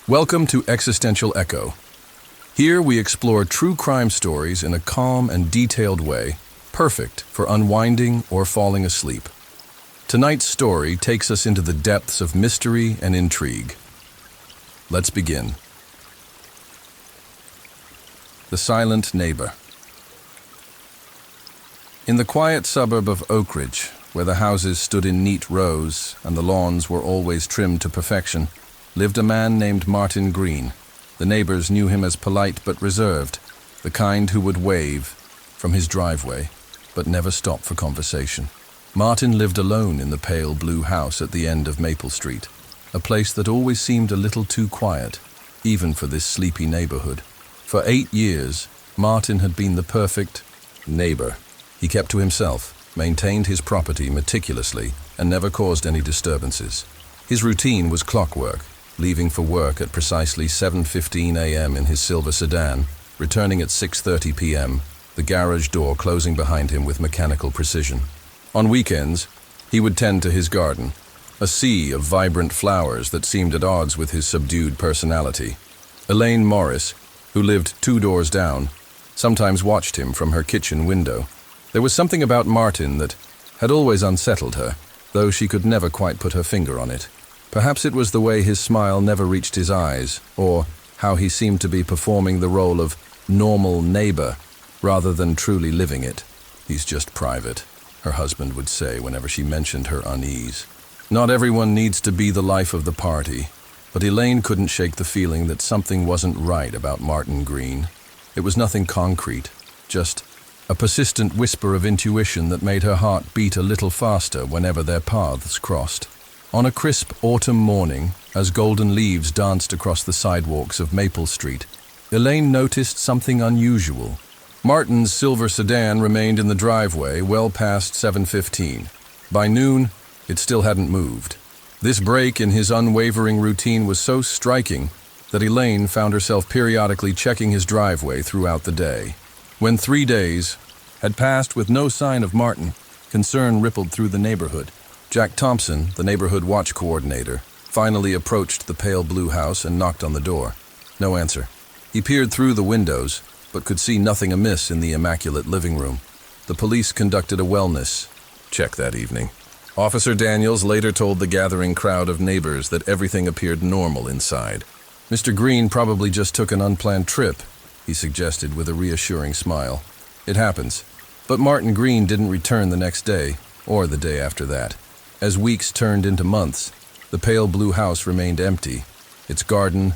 Welcome to Existential Echo. Here we explore true crime stories in a calm and detailed way, perfect for unwinding or falling asleep. Tonight's story takes us into the depths of mystery and intrigue. Let's begin. The Silent Neighbor. In the quiet suburb of Oak Ridge, where the houses stood in neat rows and the lawns were always trimmed to perfection, lived a man named Martin Green. The neighbors knew him as polite but reserved, the kind who would wave from his driveway, but never stop for conversation. Martin lived alone in the pale blue house at the end of Maple Street, a place that always seemed a little too quiet, even for this sleepy neighborhood. For 8 years, Martin had been the perfect neighbor. He kept to himself, maintained his property meticulously, and never caused any disturbances. His routine was clockwork, leaving for work at precisely 7:15 a.m. in his silver sedan, returning at 6:30 p.m., the garage door closing behind him with mechanical precision. On weekends, he would tend to his garden, a sea of vibrant flowers that seemed at odds with his subdued personality. Elaine Morris, who lived 2 doors down, sometimes watched him from her kitchen window. There was something about Martin that had always unsettled her, though she could never quite put her finger on it. Perhaps it was the way his smile never reached his eyes, or how he seemed to be performing the role of normal neighbor rather than truly living it. "He's just private," her husband would say whenever she mentioned her unease. Not everyone needs to be the life of the party, but Elaine couldn't shake the feeling that something wasn't right about Martin Green. It was nothing concrete, just a persistent whisper of intuition that made her heart beat a little faster whenever their paths crossed. On a crisp autumn morning, as golden leaves danced across the sidewalks of Maple Street, Elaine noticed something unusual. Martin's silver sedan remained in the driveway well past 7:15. By noon, it still hadn't moved. This break in his unwavering routine was so striking that Elaine found herself periodically checking his driveway throughout the day. When 3 days had passed with no sign of Martin, concern rippled through the neighborhood. Jack Thompson, the neighborhood watch coordinator, finally approached the pale blue house and knocked on the door. No answer. He peered through the windows, but could see nothing amiss in the immaculate living room. The police conducted a wellness check that evening. Officer Daniels later told the gathering crowd of neighbors that everything appeared normal inside. "Mr. Green probably just took an unplanned trip," he suggested with a reassuring smile. "It happens." But Martin Green didn't return the next day, or the day after that. As weeks turned into months, the pale blue house remained empty, its garden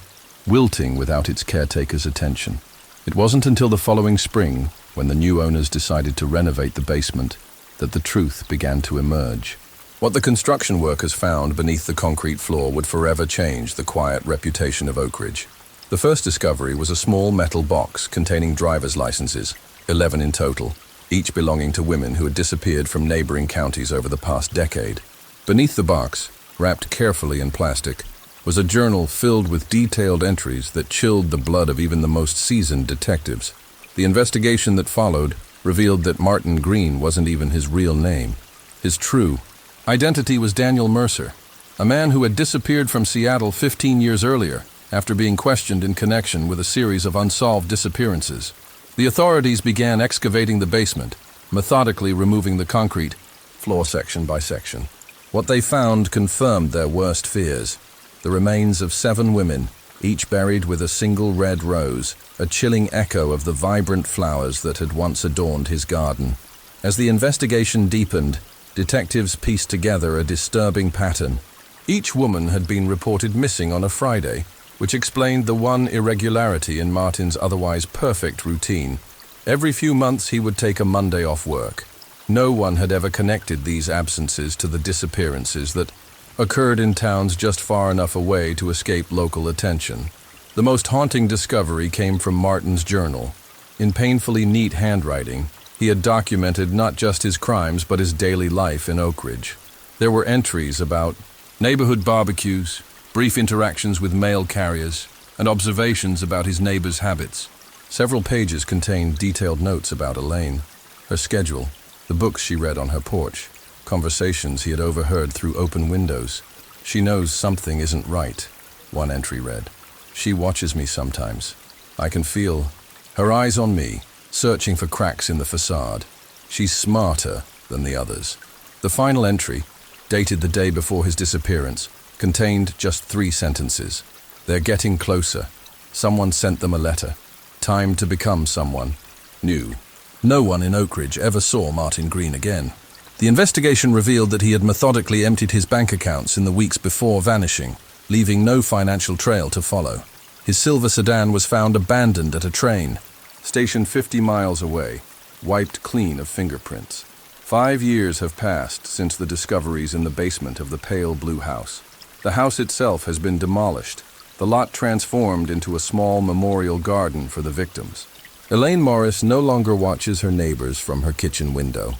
wilting without its caretaker's attention. It wasn't until the following spring, when the new owners decided to renovate the basement, that the truth began to emerge. What the construction workers found beneath the concrete floor would forever change the quiet reputation of Oak Ridge. The first discovery was a small metal box containing driver's licenses, 11 in total, each belonging to women who had disappeared from neighboring counties over the past decade. Beneath the box, wrapped carefully in plastic, was a journal filled with detailed entries that chilled the blood of even the most seasoned detectives. The investigation that followed revealed that Martin Green wasn't even his real name. His true identity was Daniel Mercer, a man who had disappeared from Seattle 15 years earlier after being questioned in connection with a series of unsolved disappearances. The authorities began excavating the basement, methodically removing the concrete, floor section by section. What they found confirmed their worst fears: the remains of 7 women, each buried with a single red rose, a chilling echo of the vibrant flowers that had once adorned his garden. As the investigation deepened, detectives pieced together a disturbing pattern. Each woman had been reported missing on a Friday, which explained the one irregularity in Martin's otherwise perfect routine. Every few months he would take a Monday off work. No one had ever connected these absences to the disappearances that occurred in towns just far enough away to escape local attention. The most haunting discovery came from Martin's journal. In painfully neat handwriting, he had documented not just his crimes but his daily life in Oak Ridge. There were entries about neighborhood barbecues, brief interactions with mail carriers, and observations about his neighbors' habits. Several pages contained detailed notes about Elaine, her schedule, the books she read on her porch, conversations he had overheard through open windows. "She knows something isn't right," one entry read. She watches me sometimes. I can feel her eyes on me, searching for cracks in the facade. She's smarter than the others. The final entry, dated the day before his disappearance, contained just 3 sentences. They're getting closer. Someone sent them a letter. Time to become someone new. No one in Oakridge ever saw Martin Green again. The investigation revealed that he had methodically emptied his bank accounts in the weeks before vanishing, leaving no financial trail to follow. His silver sedan was found abandoned at a train station 50 miles away, wiped clean of fingerprints. 5 years have passed since the discoveries in the basement of the pale blue house. The house itself has been demolished, the lot transformed into a small memorial garden for the victims. Elaine Morris no longer watches her neighbors from her kitchen window.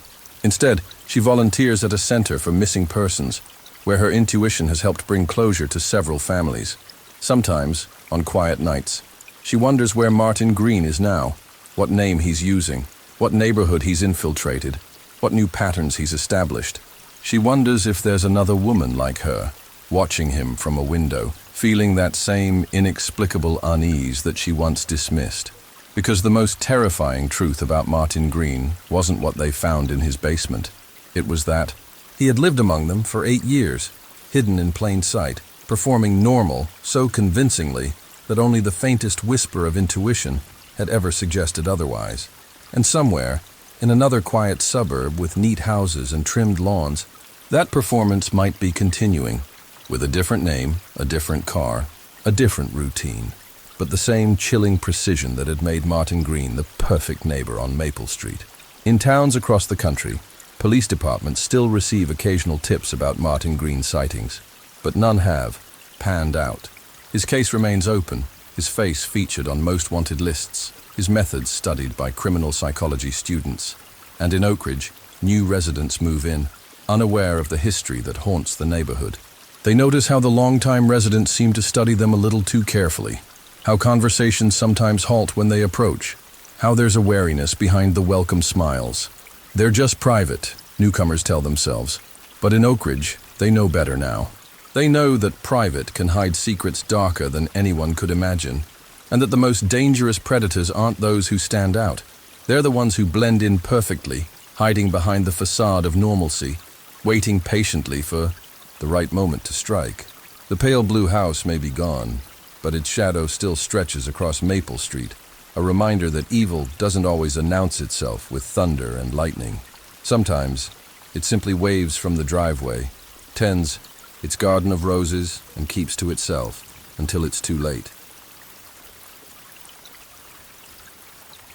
Instead, she volunteers at a center for missing persons, where her intuition has helped bring closure to several families. Sometimes, on quiet nights, she wonders where Martin Green is now, what name he's using, what neighborhood he's infiltrated, what new patterns he's established. She wonders if there's another woman like her, watching him from a window, feeling that same inexplicable unease that she once dismissed. Because the most terrifying truth about Martin Green wasn't what they found in his basement. It was that he had lived among them for 8 years, hidden in plain sight, performing normal so convincingly that only the faintest whisper of intuition had ever suggested otherwise. And somewhere, in another quiet suburb with neat houses and trimmed lawns, that performance might be continuing, with a different name, a different car, a different routine, but the same chilling precision that had made Martin Green the perfect neighbor on Maple Street. In towns across the country, police departments still receive occasional tips about Martin Green sightings, but none have panned out. His case remains open, his face featured on most wanted lists, his methods studied by criminal psychology students, and in Oakridge, new residents move in, unaware of the history that haunts the neighborhood. They notice how the longtime residents seem to study them a little too carefully, how conversations sometimes halt when they approach, how there's a wariness behind the welcome smiles. They're just private, newcomers tell themselves, but in Oakridge, they know better now. They know that private can hide secrets darker than anyone could imagine, and that the most dangerous predators aren't those who stand out. They're the ones who blend in perfectly, hiding behind the facade of normalcy, waiting patiently for the right moment to strike. The pale blue house may be gone, but its shadow still stretches across Maple Street, a reminder that evil doesn't always announce itself with thunder and lightning. Sometimes, it simply waves from the driveway, tends its garden of roses, and keeps to itself until it's too late.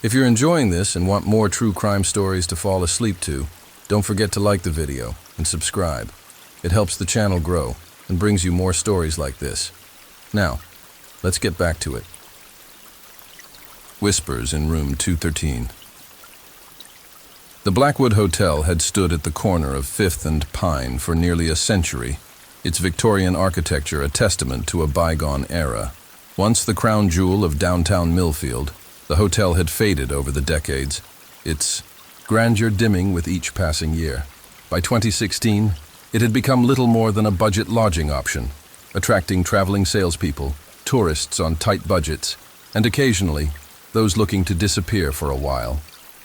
If you're enjoying this and want more true crime stories to fall asleep to, don't forget to like the video and subscribe. It helps the channel grow and brings you more stories like this. Now, let's get back to it. Whispers in room 213. The Blackwood Hotel had stood at the corner of 5th and Pine for nearly a century, its Victorian architecture a testament to a bygone era. Once the crown jewel of downtown Millfield, the hotel had faded over the decades, its grandeur dimming with each passing year. By 2016, it had become little more than a budget lodging option, attracting traveling salespeople, tourists on tight budgets, and occasionally, those looking to disappear for a while.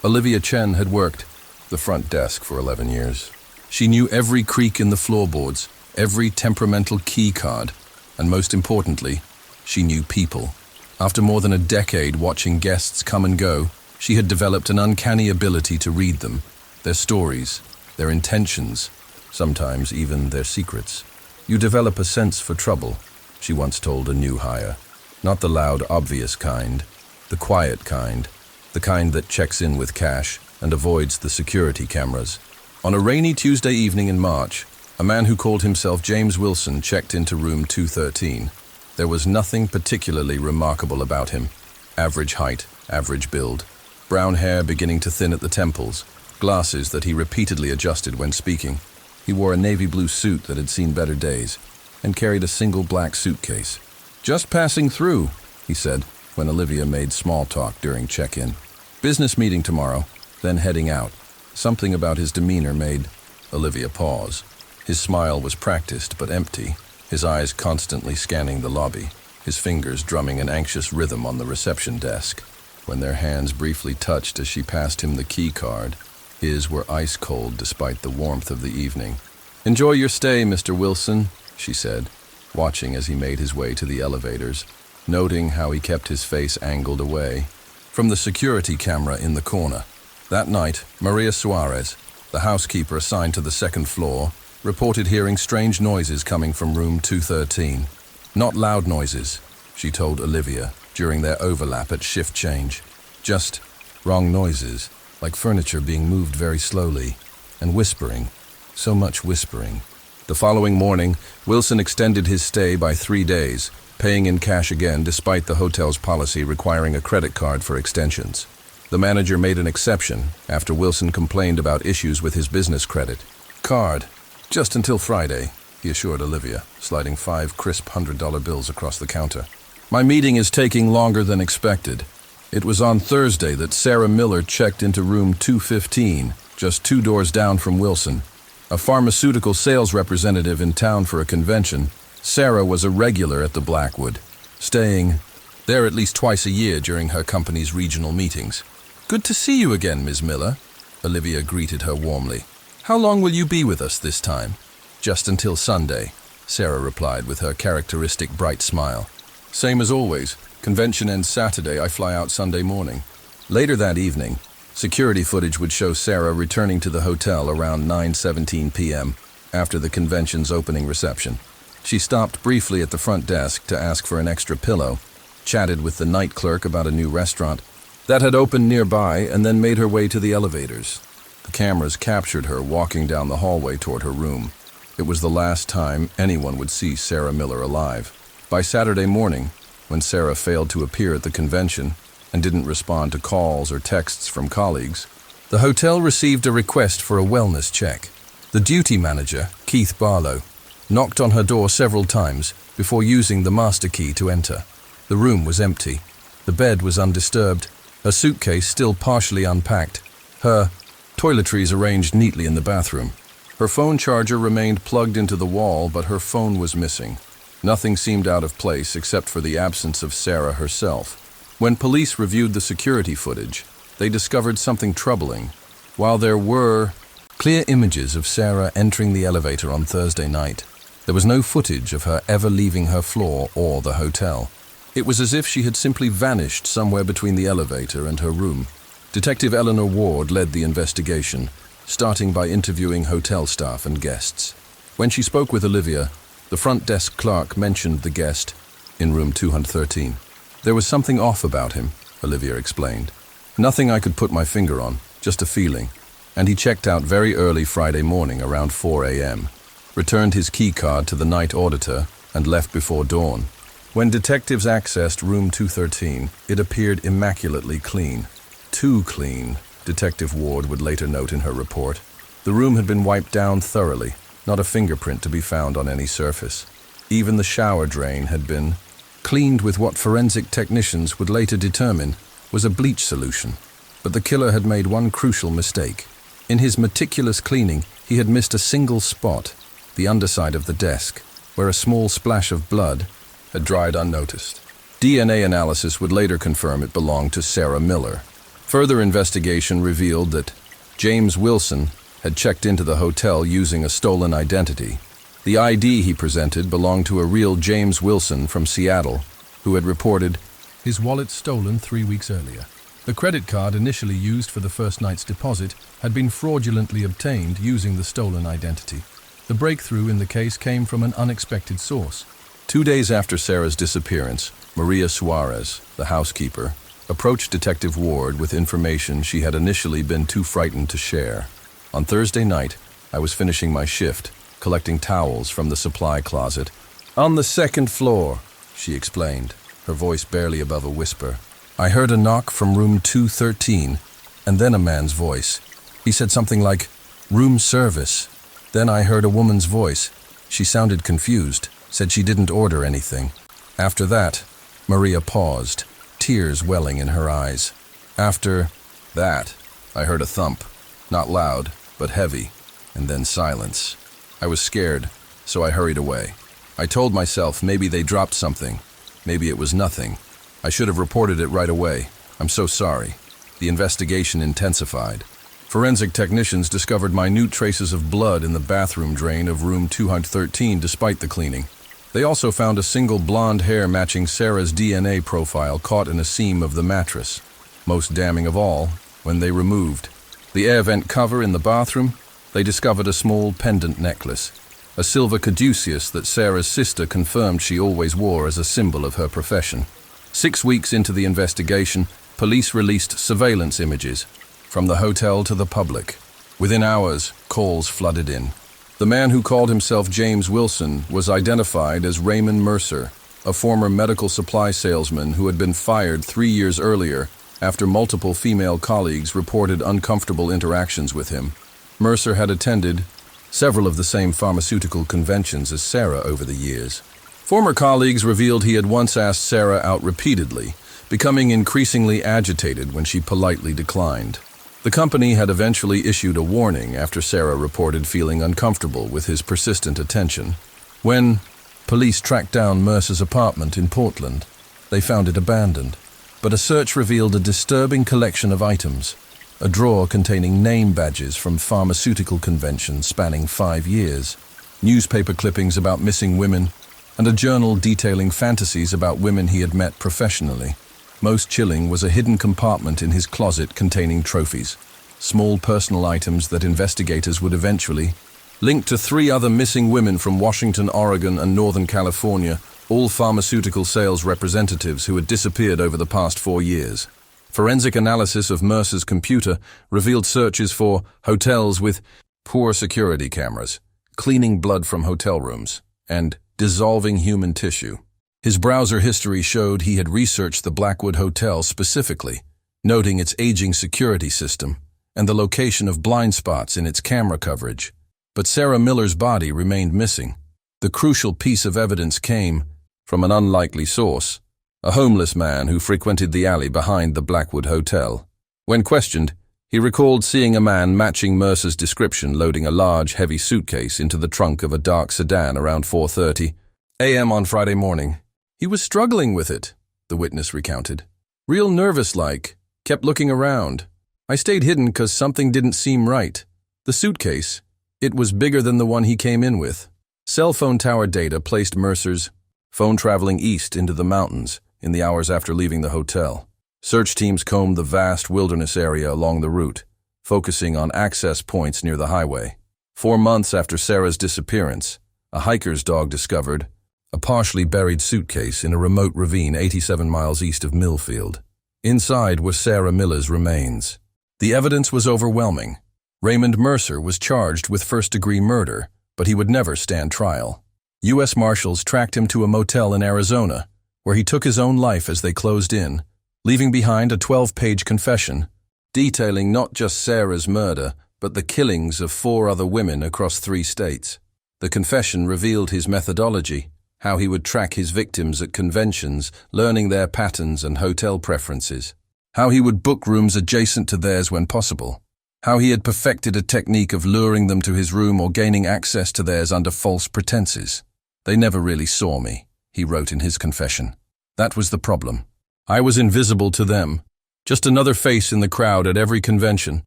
Olivia Chen had worked the front desk for 11 years. She knew every creak in the floorboards, every temperamental key card, and most importantly, she knew people. After more than a decade watching guests come and go, she had developed an uncanny ability to read them, their stories, their intentions, sometimes even their secrets. You develop a sense for trouble, she once told a new hire. Not the loud, obvious kind, the quiet kind, the kind that checks in with cash and avoids the security cameras. On a rainy Tuesday evening in March, a man who called himself James Wilson checked into room 213. There was nothing particularly remarkable about him. Average height, average build, brown hair beginning to thin at the temples, glasses that he repeatedly adjusted when speaking. He wore a navy blue suit that had seen better days, and carried a single black suitcase. "Just passing through," he said, when Olivia made small talk during check-in. "Business meeting tomorrow," then heading out. Something about his demeanor made Olivia pause. His smile was practiced but empty, his eyes constantly scanning the lobby. his fingers drumming an anxious rhythm on the reception desk. When their hands briefly touched as she passed him the key card, his were ice cold despite the warmth of the evening. "Enjoy your stay, Mr. Wilson," she said, watching as he made his way to the elevators, noting how he kept his face angled away from the security camera in the corner. That night, Maria Suarez, the housekeeper assigned to the second floor, reported hearing strange noises coming from room 213. "Not loud noises," she told Olivia during their overlap at shift change. "Just wrong noises, like furniture being moved very slowly, and whispering, so much whispering." The following morning, Wilson extended his stay by 3 days, paying in cash again despite the hotel's policy requiring a credit card for extensions. The manager made an exception after Wilson complained about issues with his business credit card. "Just until Friday," he assured Olivia, sliding 5 crisp $100 bills across the counter. "My meeting is taking longer than expected." It was on Thursday that Sarah Miller checked into room 215, just 2 doors down from Wilson. A pharmaceutical sales representative in town for a convention, Sarah was a regular at the Blackwood, staying there at least twice a year during her company's regional meetings. "Good to see you again, Ms. Miller," Olivia greeted her warmly. "How long will you be with us this time?" "Just until Sunday," Sarah replied with her characteristic bright smile. "Same as always. Convention ends Saturday, I fly out Sunday morning." Later that evening, security footage would show Sarah returning to the hotel around 9:17 p.m. after the convention's opening reception. She stopped briefly at the front desk to ask for an extra pillow, chatted with the night clerk about a new restaurant that had opened nearby, and then made her way to the elevators. The cameras captured her walking down the hallway toward her room. It was the last time anyone would see Sarah Miller alive. By Saturday morning, when Sarah failed to appear at the convention and didn't respond to calls or texts from colleagues, the hotel received a request for a wellness check. The duty manager, Keith Barlow, knocked on her door several times before using the master key to enter. The room was empty. The bed was undisturbed, her suitcase still partially unpacked, her toiletries arranged neatly in the bathroom. Her phone charger remained plugged into the wall, but her phone was missing. Nothing seemed out of place except for the absence of Sarah herself. When police reviewed the security footage, they discovered something troubling. While there were clear images of Sarah entering the elevator on Thursday night, there was no footage of her ever leaving her floor or the hotel. It was as if she had simply vanished somewhere between the elevator and her room. Detective Eleanor Ward led the investigation, starting by interviewing hotel staff and guests. When she spoke with Olivia, the front desk clerk mentioned the guest in room 213. "There was something off about him," Olivia explained. "Nothing I could put my finger on, just a feeling. And he checked out very early Friday morning around 4 a.m., returned his key card to the night auditor, and left before dawn." When detectives accessed room 213, it appeared immaculately clean. Too clean, Detective Ward would later note in her report. The room had been wiped down thoroughly, not a fingerprint to be found on any surface. Even the shower drain had been cleaned with what forensic technicians would later determine was a bleach solution. But the killer had made one crucial mistake. In his meticulous cleaning, he had missed a single spot, the underside of the desk, where a small splash of blood had dried unnoticed. DNA analysis would later confirm it belonged to Sarah Miller. Further investigation revealed that James Wilson had checked into the hotel using a stolen identity. The ID he presented belonged to a real James Wilson from Seattle, who had reported his wallet stolen 3 weeks earlier. The credit card initially used for the first night's deposit had been fraudulently obtained using the stolen identity. The breakthrough in the case came from an unexpected source. 2 days after Sarah's disappearance, Maria Suarez, the housekeeper, approached Detective Ward with information she had initially been too frightened to share. "On Thursday night, I was finishing my shift, collecting towels from the supply closet on the second floor," she explained, her voice barely above a whisper. "I heard a knock from room 213, and then a man's voice. He said something like, 'Room service.' Then I heard a woman's voice. She sounded confused, said she didn't order anything. After that," Maria paused, tears welling in her eyes. "After that, I heard a thump. Not loud, but heavy, and then silence. I was scared, so I hurried away. I told myself maybe they dropped something, Maybe it was nothing. I should have reported it right away. I'm so sorry. The investigation intensified. Forensic technicians discovered minute traces of blood in the bathroom drain of room 213 despite the cleaning. They also found a single blonde hair matching Sarah's DNA profile caught in a seam of the mattress. Most damning of all, when they removed the air vent cover in the bathroom, they discovered a small pendant necklace, a silver caduceus that Sarah's sister confirmed she always wore as a symbol of her profession. 6 weeks into the investigation, police released surveillance images from the hotel to the public. Within hours, calls flooded in. The man who called himself James Wilson was identified as Raymond Mercer, a former medical supply salesman who had been fired 3 years earlier after multiple female colleagues reported uncomfortable interactions with him. Mercer had attended several of the same pharmaceutical conventions as Sarah over the years. Former colleagues revealed he had once asked Sarah out repeatedly, becoming increasingly agitated when she politely declined. The company had eventually issued a warning after Sarah reported feeling uncomfortable with his persistent attention. When police tracked down Mercer's apartment in Portland, they found it abandoned. But a search revealed a disturbing collection of items, a drawer containing name badges from pharmaceutical conventions spanning 5 years, newspaper clippings about missing women, and a journal detailing fantasies about women he had met professionally. Most chilling was a hidden compartment in his closet containing trophies, small personal items that investigators would eventually link to 3 other missing women from Washington, Oregon, and Northern California, all pharmaceutical sales representatives who had disappeared over the past 4 years. Forensic analysis of Mercer's computer revealed searches for hotels with poor security cameras, cleaning blood from hotel rooms, and dissolving human tissue. His browser history showed he had researched the Blackwood Hotel specifically, noting its aging security system and the location of blind spots in its camera coverage. But Sarah Miller's body remained missing. The crucial piece of evidence came from an unlikely source, a homeless man who frequented the alley behind the Blackwood Hotel. When questioned, he recalled seeing a man matching Mercer's description loading a large, heavy suitcase into the trunk of a dark sedan around 4:30 a.m. on Friday morning. He was struggling with it, the witness recounted. Real nervous-like, kept looking around. I stayed hidden because something didn't seem right. The suitcase, it was bigger than the one he came in with. Cell phone tower data placed Mercer's phone traveling east into the mountains in the hours after leaving the hotel. Search teams combed the vast wilderness area along the route, focusing on access points near the highway. 4 months after Sarah's disappearance, a hiker's dog discovered a partially buried suitcase in a remote ravine 87 miles east of Millfield. Inside were Sarah Miller's remains. The evidence was overwhelming. Raymond Mercer was charged with first-degree murder, but he would never stand trial. U.S. Marshals tracked him to a motel in Arizona, where he took his own life as they closed in, leaving behind a 12-page confession, detailing not just Sarah's murder, but the killings of 4 other women across 3 states. The confession revealed his methodology, how he would track his victims at conventions, learning their patterns and hotel preferences, how he would book rooms adjacent to theirs when possible, how he had perfected a technique of luring them to his room or gaining access to theirs under false pretenses. They never really saw me, he wrote in his confession. That was the problem. I was invisible to them, just another face in the crowd at every convention.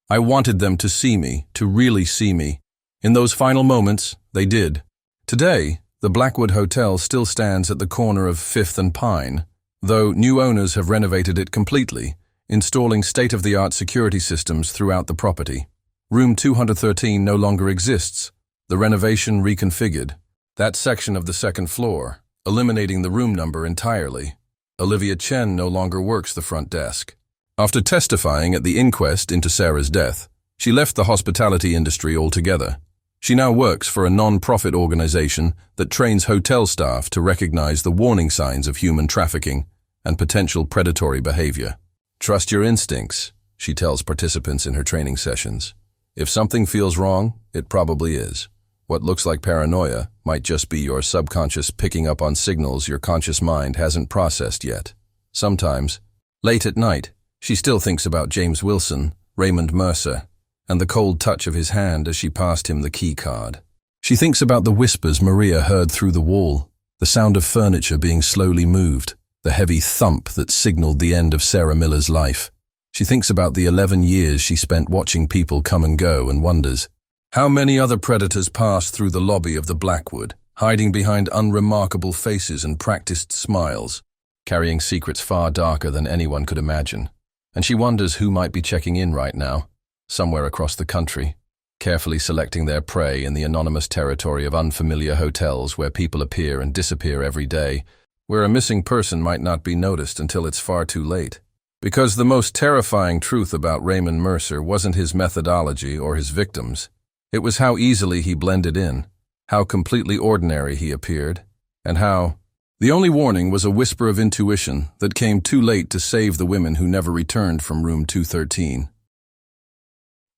I wanted them to see me, to really see me. In those final moments, they did. Today, the Blackwood Hotel still stands at the corner of 5th and Pine, though new owners have renovated it completely, installing state-of-the-art security systems throughout the property. Room 213 no longer exists, the renovation reconfigured that section of the 2nd floor, eliminating the room number entirely. Olivia Chen no longer works the front desk. After testifying at the inquest into Sarah's death, she left the hospitality industry altogether. She now works for a non-profit organization that trains hotel staff to recognize the warning signs of human trafficking and potential predatory behavior. Trust your instincts, she tells participants in her training sessions. If something feels wrong, it probably is. What looks like paranoia might just be your subconscious picking up on signals your conscious mind hasn't processed yet. Sometimes, late at night, she still thinks about James Wilson, Raymond Mercer, and the cold touch of his hand as she passed him the key card. She thinks about the whispers Maria heard through the wall, The sound of furniture being slowly moved, the heavy thump that signaled the end of Sarah Miller's life. She thinks about the 11 years she spent watching people come and go and wonders how many other predators passed through the lobby of the Blackwood, hiding behind unremarkable faces and practiced smiles, carrying secrets far darker than anyone could imagine. And she wonders who might be checking in right now, somewhere across the country, carefully selecting their prey in the anonymous territory of unfamiliar hotels where people appear and disappear every day, where a missing person might not be noticed until it's far too late. Because the most terrifying truth about Raymond Mercer wasn't his methodology or his victims. It was how easily he blended in, how completely ordinary he appeared, and how the only warning was a whisper of intuition that came too late to save the women who never returned from room 213.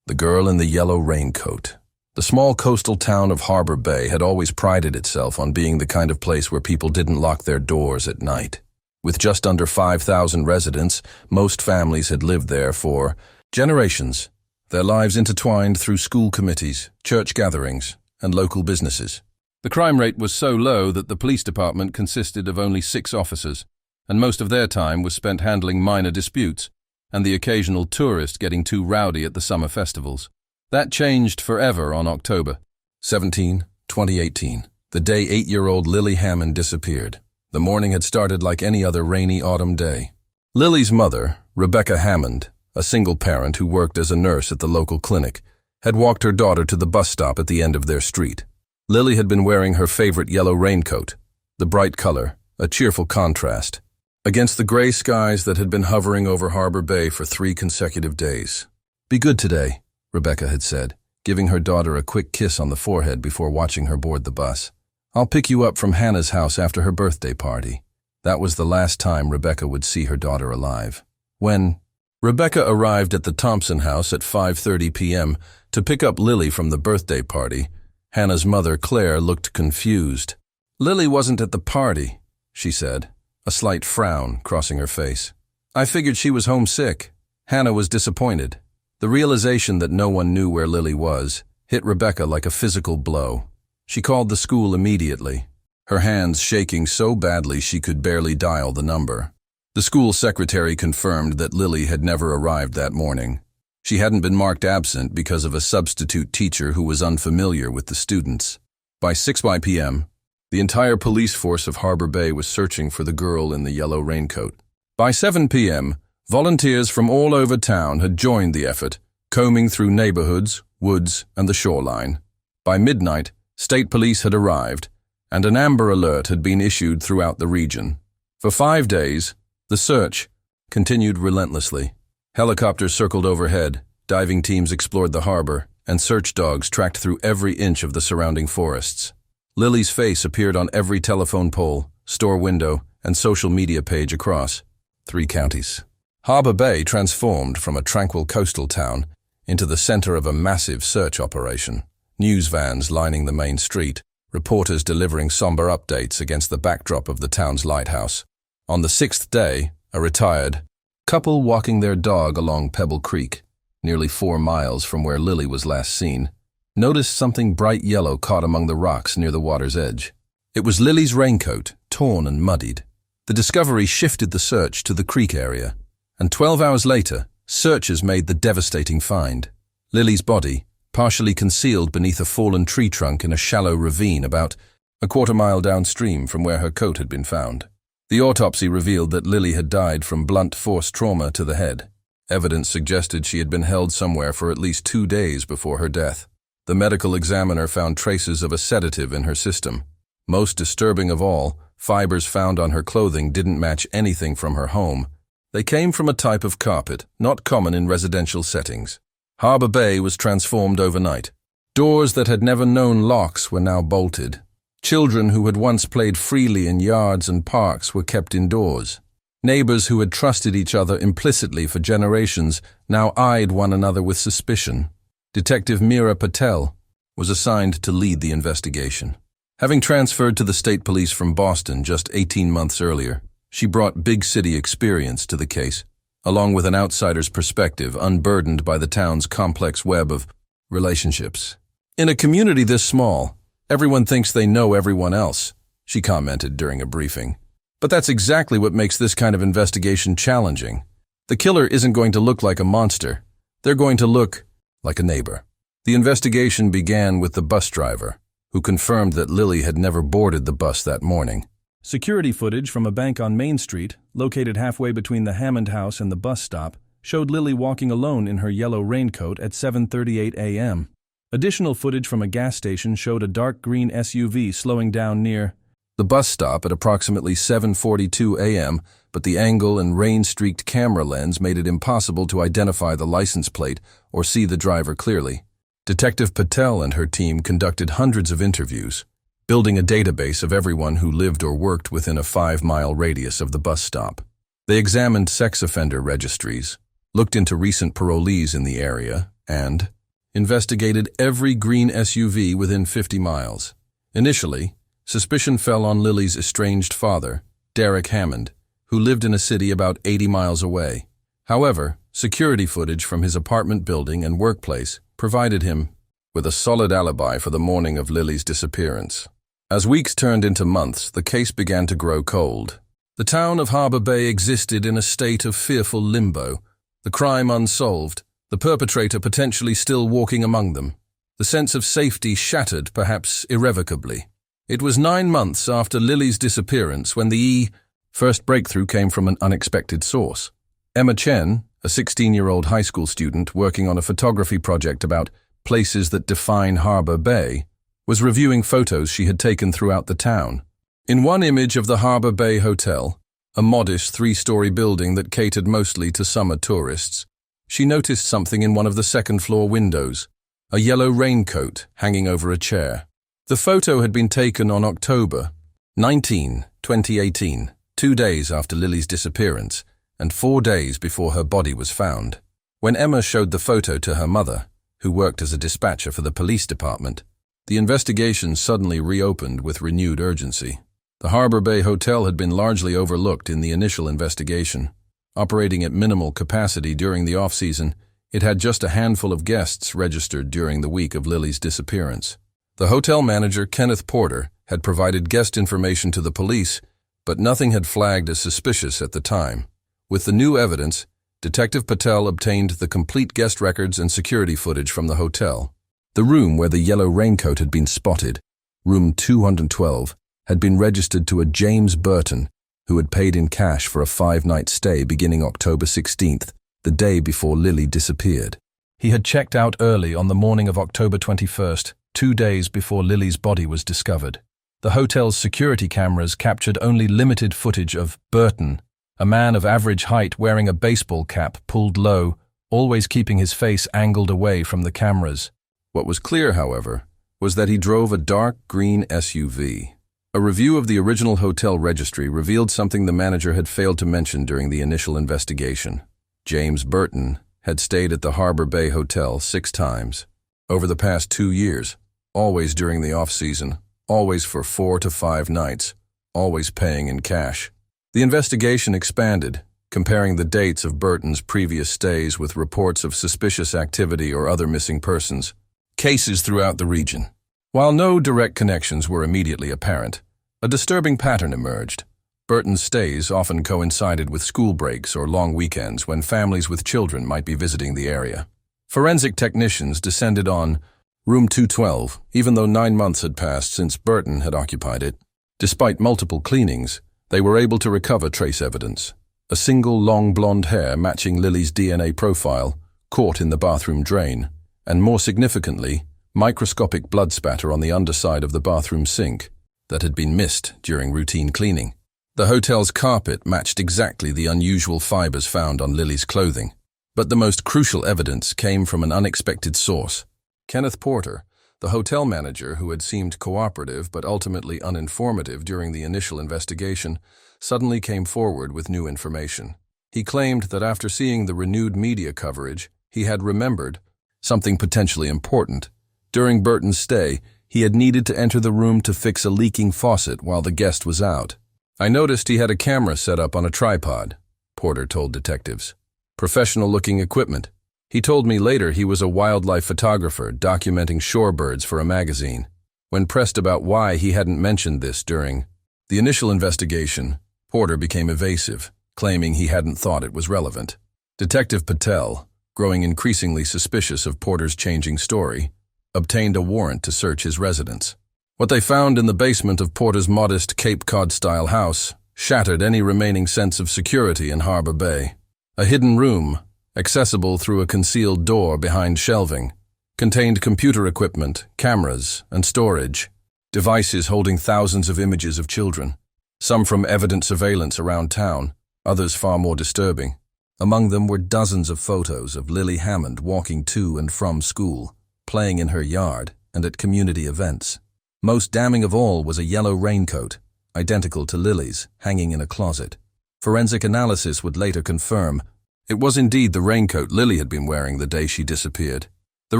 The girl in the yellow raincoat. The small coastal town of Harbor Bay had always prided itself on being the kind of place where people didn't lock their doors at night. With just under 5,000 residents, most families had lived there for generations, their lives intertwined through school committees, church gatherings, and local businesses. The crime rate was so low that the police department consisted of only 6 officers, and most of their time was spent handling minor disputes and the occasional tourist getting too rowdy at the summer festivals. That changed forever on October 17, 2018, the day 8-year-old Lily Hammond disappeared. The morning had started like any other rainy autumn day. Lily's mother, Rebecca Hammond, a single parent who worked as a nurse at the local clinic, had walked her daughter to the bus stop at the end of their street. Lily had been wearing her favorite yellow raincoat, the bright color, a cheerful contrast, against the gray skies that had been hovering over Harbor Bay for 3 consecutive days. "Be good today," Rebecca had said, giving her daughter a quick kiss on the forehead before watching her board the bus. "I'll pick you up from Hannah's house after her birthday party." That was the last time Rebecca would see her daughter alive. When Rebecca arrived at the Thompson house at 5:30 p.m. to pick up Lily from the birthday party, Hannah's mother, Claire, looked confused. "Lily wasn't at the party," she said, a slight frown crossing her face. "I figured she was homesick." Hannah was disappointed. The realization that no one knew where Lily was hit Rebecca like a physical blow. She called the school immediately, her hands shaking so badly she could barely dial the number. The school secretary confirmed that Lily had never arrived that morning. She hadn't been marked absent because of a substitute teacher who was unfamiliar with the students. By 6 p.m., the entire police force of Harbor Bay was searching for the girl in the yellow raincoat. By 7 p.m., volunteers from all over town had joined the effort, combing through neighborhoods, woods, and the shoreline. By midnight, state police had arrived, and an Amber Alert had been issued throughout the region. For 5 days, the search continued relentlessly. Helicopters circled overhead, diving teams explored the harbor, and search dogs tracked through every inch of the surrounding forests. Lily's face appeared on every telephone pole, store window, and social media page across 3 counties. Harbor Bay transformed from a tranquil coastal town into the center of a massive search operation. News vans lining the main street, reporters delivering somber updates against the backdrop of the town's lighthouse. On the 6th day, a retired couple walking their dog along Pebble Creek, nearly 4 miles from where Lily was last seen, noticed something bright yellow caught among the rocks near the water's edge. It was Lily's raincoat, torn and muddied. The discovery shifted the search to the creek area, and 12 hours later, searchers made the devastating find. Lily's body, partially concealed beneath a fallen tree trunk in a shallow ravine about a quarter-mile downstream from where her coat had been found. The autopsy revealed that Lily had died from blunt force trauma to the head. Evidence suggested she had been held somewhere for at least 2 days before her death. The medical examiner found traces of a sedative in her system. Most disturbing of all, fibers found on her clothing didn't match anything from her home. They came from a type of carpet not common in residential settings. Harbor Bay was transformed overnight. Doors that had never known locks were now bolted. Children who had once played freely in yards and parks were kept indoors. Neighbors who had trusted each other implicitly for generations now eyed one another with suspicion. Detective Meera Patel was assigned to lead the investigation. Having transferred to the state police from Boston just 18 months earlier, she brought big city experience to the case, along with an outsider's perspective unburdened by the town's complex web of relationships. In a community this small, everyone thinks they know everyone else, she commented during a briefing. But that's exactly what makes this kind of investigation challenging. The killer isn't going to look like a monster. They're going to look like a neighbor. The investigation began with the bus driver, who confirmed that Lily had never boarded the bus that morning. Security footage from a bank on Main Street, located halfway between the Hammond house and the bus stop, showed Lily walking alone in her yellow raincoat at 7:38 a.m. Additional footage from a gas station showed a dark green SUV slowing down near the bus stop at approximately 7:42 a.m., but the angle and rain-streaked camera lens made it impossible to identify the license plate or see the driver clearly. Detective Patel and her team conducted hundreds of interviews, building a database of everyone who lived or worked within a 5-mile radius of the bus stop. They examined sex offender registries, looked into recent parolees in the area, and investigated every green SUV within 50 miles. Initially, suspicion fell on Lily's estranged father, Derek Hammond, who lived in a city about 80 miles away. However, security footage from his apartment building and workplace provided him with a solid alibi for the morning of Lily's disappearance. As weeks turned into months, the case began to grow cold. The town of Harbor Bay existed in a state of fearful limbo, the crime unsolved, the perpetrator potentially still walking among them, the sense of safety shattered perhaps irrevocably. It was 9 months after Lily's disappearance when the first breakthrough came from an unexpected source. Emma Chen, a 16-year-old high school student working on a photography project about places that define Harbor Bay, was reviewing photos she had taken throughout the town. In one image of the Harbor Bay Hotel, a modest 3-story building that catered mostly to summer tourists, she noticed something in one of the second-floor windows, a yellow raincoat hanging over a chair. The photo had been taken on October 19, 2018, 2 days after Lily's disappearance, and 4 days before her body was found. When Emma showed the photo to her mother, who worked as a dispatcher for the police department, the investigation suddenly reopened with renewed urgency. The Harbor Bay Hotel had been largely overlooked in the initial investigation. Operating at minimal capacity during the off-season, it had just a handful of guests registered during the week of Lily's disappearance. The hotel manager, Kenneth Porter, had provided guest information to the police, but nothing had flagged as suspicious at the time. With the new evidence, Detective Patel obtained the complete guest records and security footage from the hotel. The room where the yellow raincoat had been spotted, room 212, had been registered to a James Burton, who had paid in cash for a 5-night stay beginning October 16th, the day before Lily disappeared. He had checked out early on the morning of October 21st, 2 days before Lily's body was discovered. The hotel's security cameras captured only limited footage of Burton, a man of average height wearing a baseball cap pulled low, always keeping his face angled away from the cameras. What was clear, however, was that he drove a dark green SUV. A review of the original hotel registry revealed something the manager had failed to mention during the initial investigation. James Burton had stayed at the Harbor Bay Hotel 6 times over the past 2 years, always during the off-season, always for 4 to 5 nights, always paying in cash. The investigation expanded, comparing the dates of Burton's previous stays with reports of suspicious activity or other missing persons cases throughout the region. While no direct connections were immediately apparent, a disturbing pattern emerged. Burton's stays often coincided with school breaks or long weekends when families with children might be visiting the area. Forensic technicians descended on room 212, even though 9 months had passed since Burton had occupied it. Despite multiple cleanings, they were able to recover trace evidence. A single long blonde hair matching Lily's DNA profile, caught in the bathroom drain, and more significantly, microscopic blood spatter on the underside of the bathroom sink that had been missed during routine cleaning. The hotel's carpet matched exactly the unusual fibers found on Lily's clothing. But the most crucial evidence came from an unexpected source. Kenneth Porter, the hotel manager who had seemed cooperative but ultimately uninformative during the initial investigation, suddenly came forward with new information. He claimed that after seeing the renewed media coverage, he had remembered something potentially important. During Burton's stay, he had needed to enter the room to fix a leaking faucet while the guest was out. "I noticed he had a camera set up on a tripod," Porter told detectives. "Professional-looking equipment. He told me later he was a wildlife photographer documenting shorebirds for a magazine. When pressed about why he hadn't mentioned this during The initial investigation, Porter became evasive, claiming he hadn't thought it was relevant. Detective Patel, growing increasingly suspicious of Porter's changing story, obtained a warrant to search his residence. What they found in the basement of Porter's modest Cape Cod-style house shattered any remaining sense of security in Harbor Bay. A hidden room, accessible through a concealed door behind shelving, contained computer equipment, cameras, and storage, devices holding thousands of images of children, some from evident surveillance around town, others far more disturbing. Among them were dozens of photos of Lily Hammond walking to and from school, playing in her yard, and at community events. Most damning of all was a yellow raincoat, identical to Lily's, hanging in a closet. Forensic analysis would later confirm it was indeed the raincoat Lily had been wearing the day she disappeared. The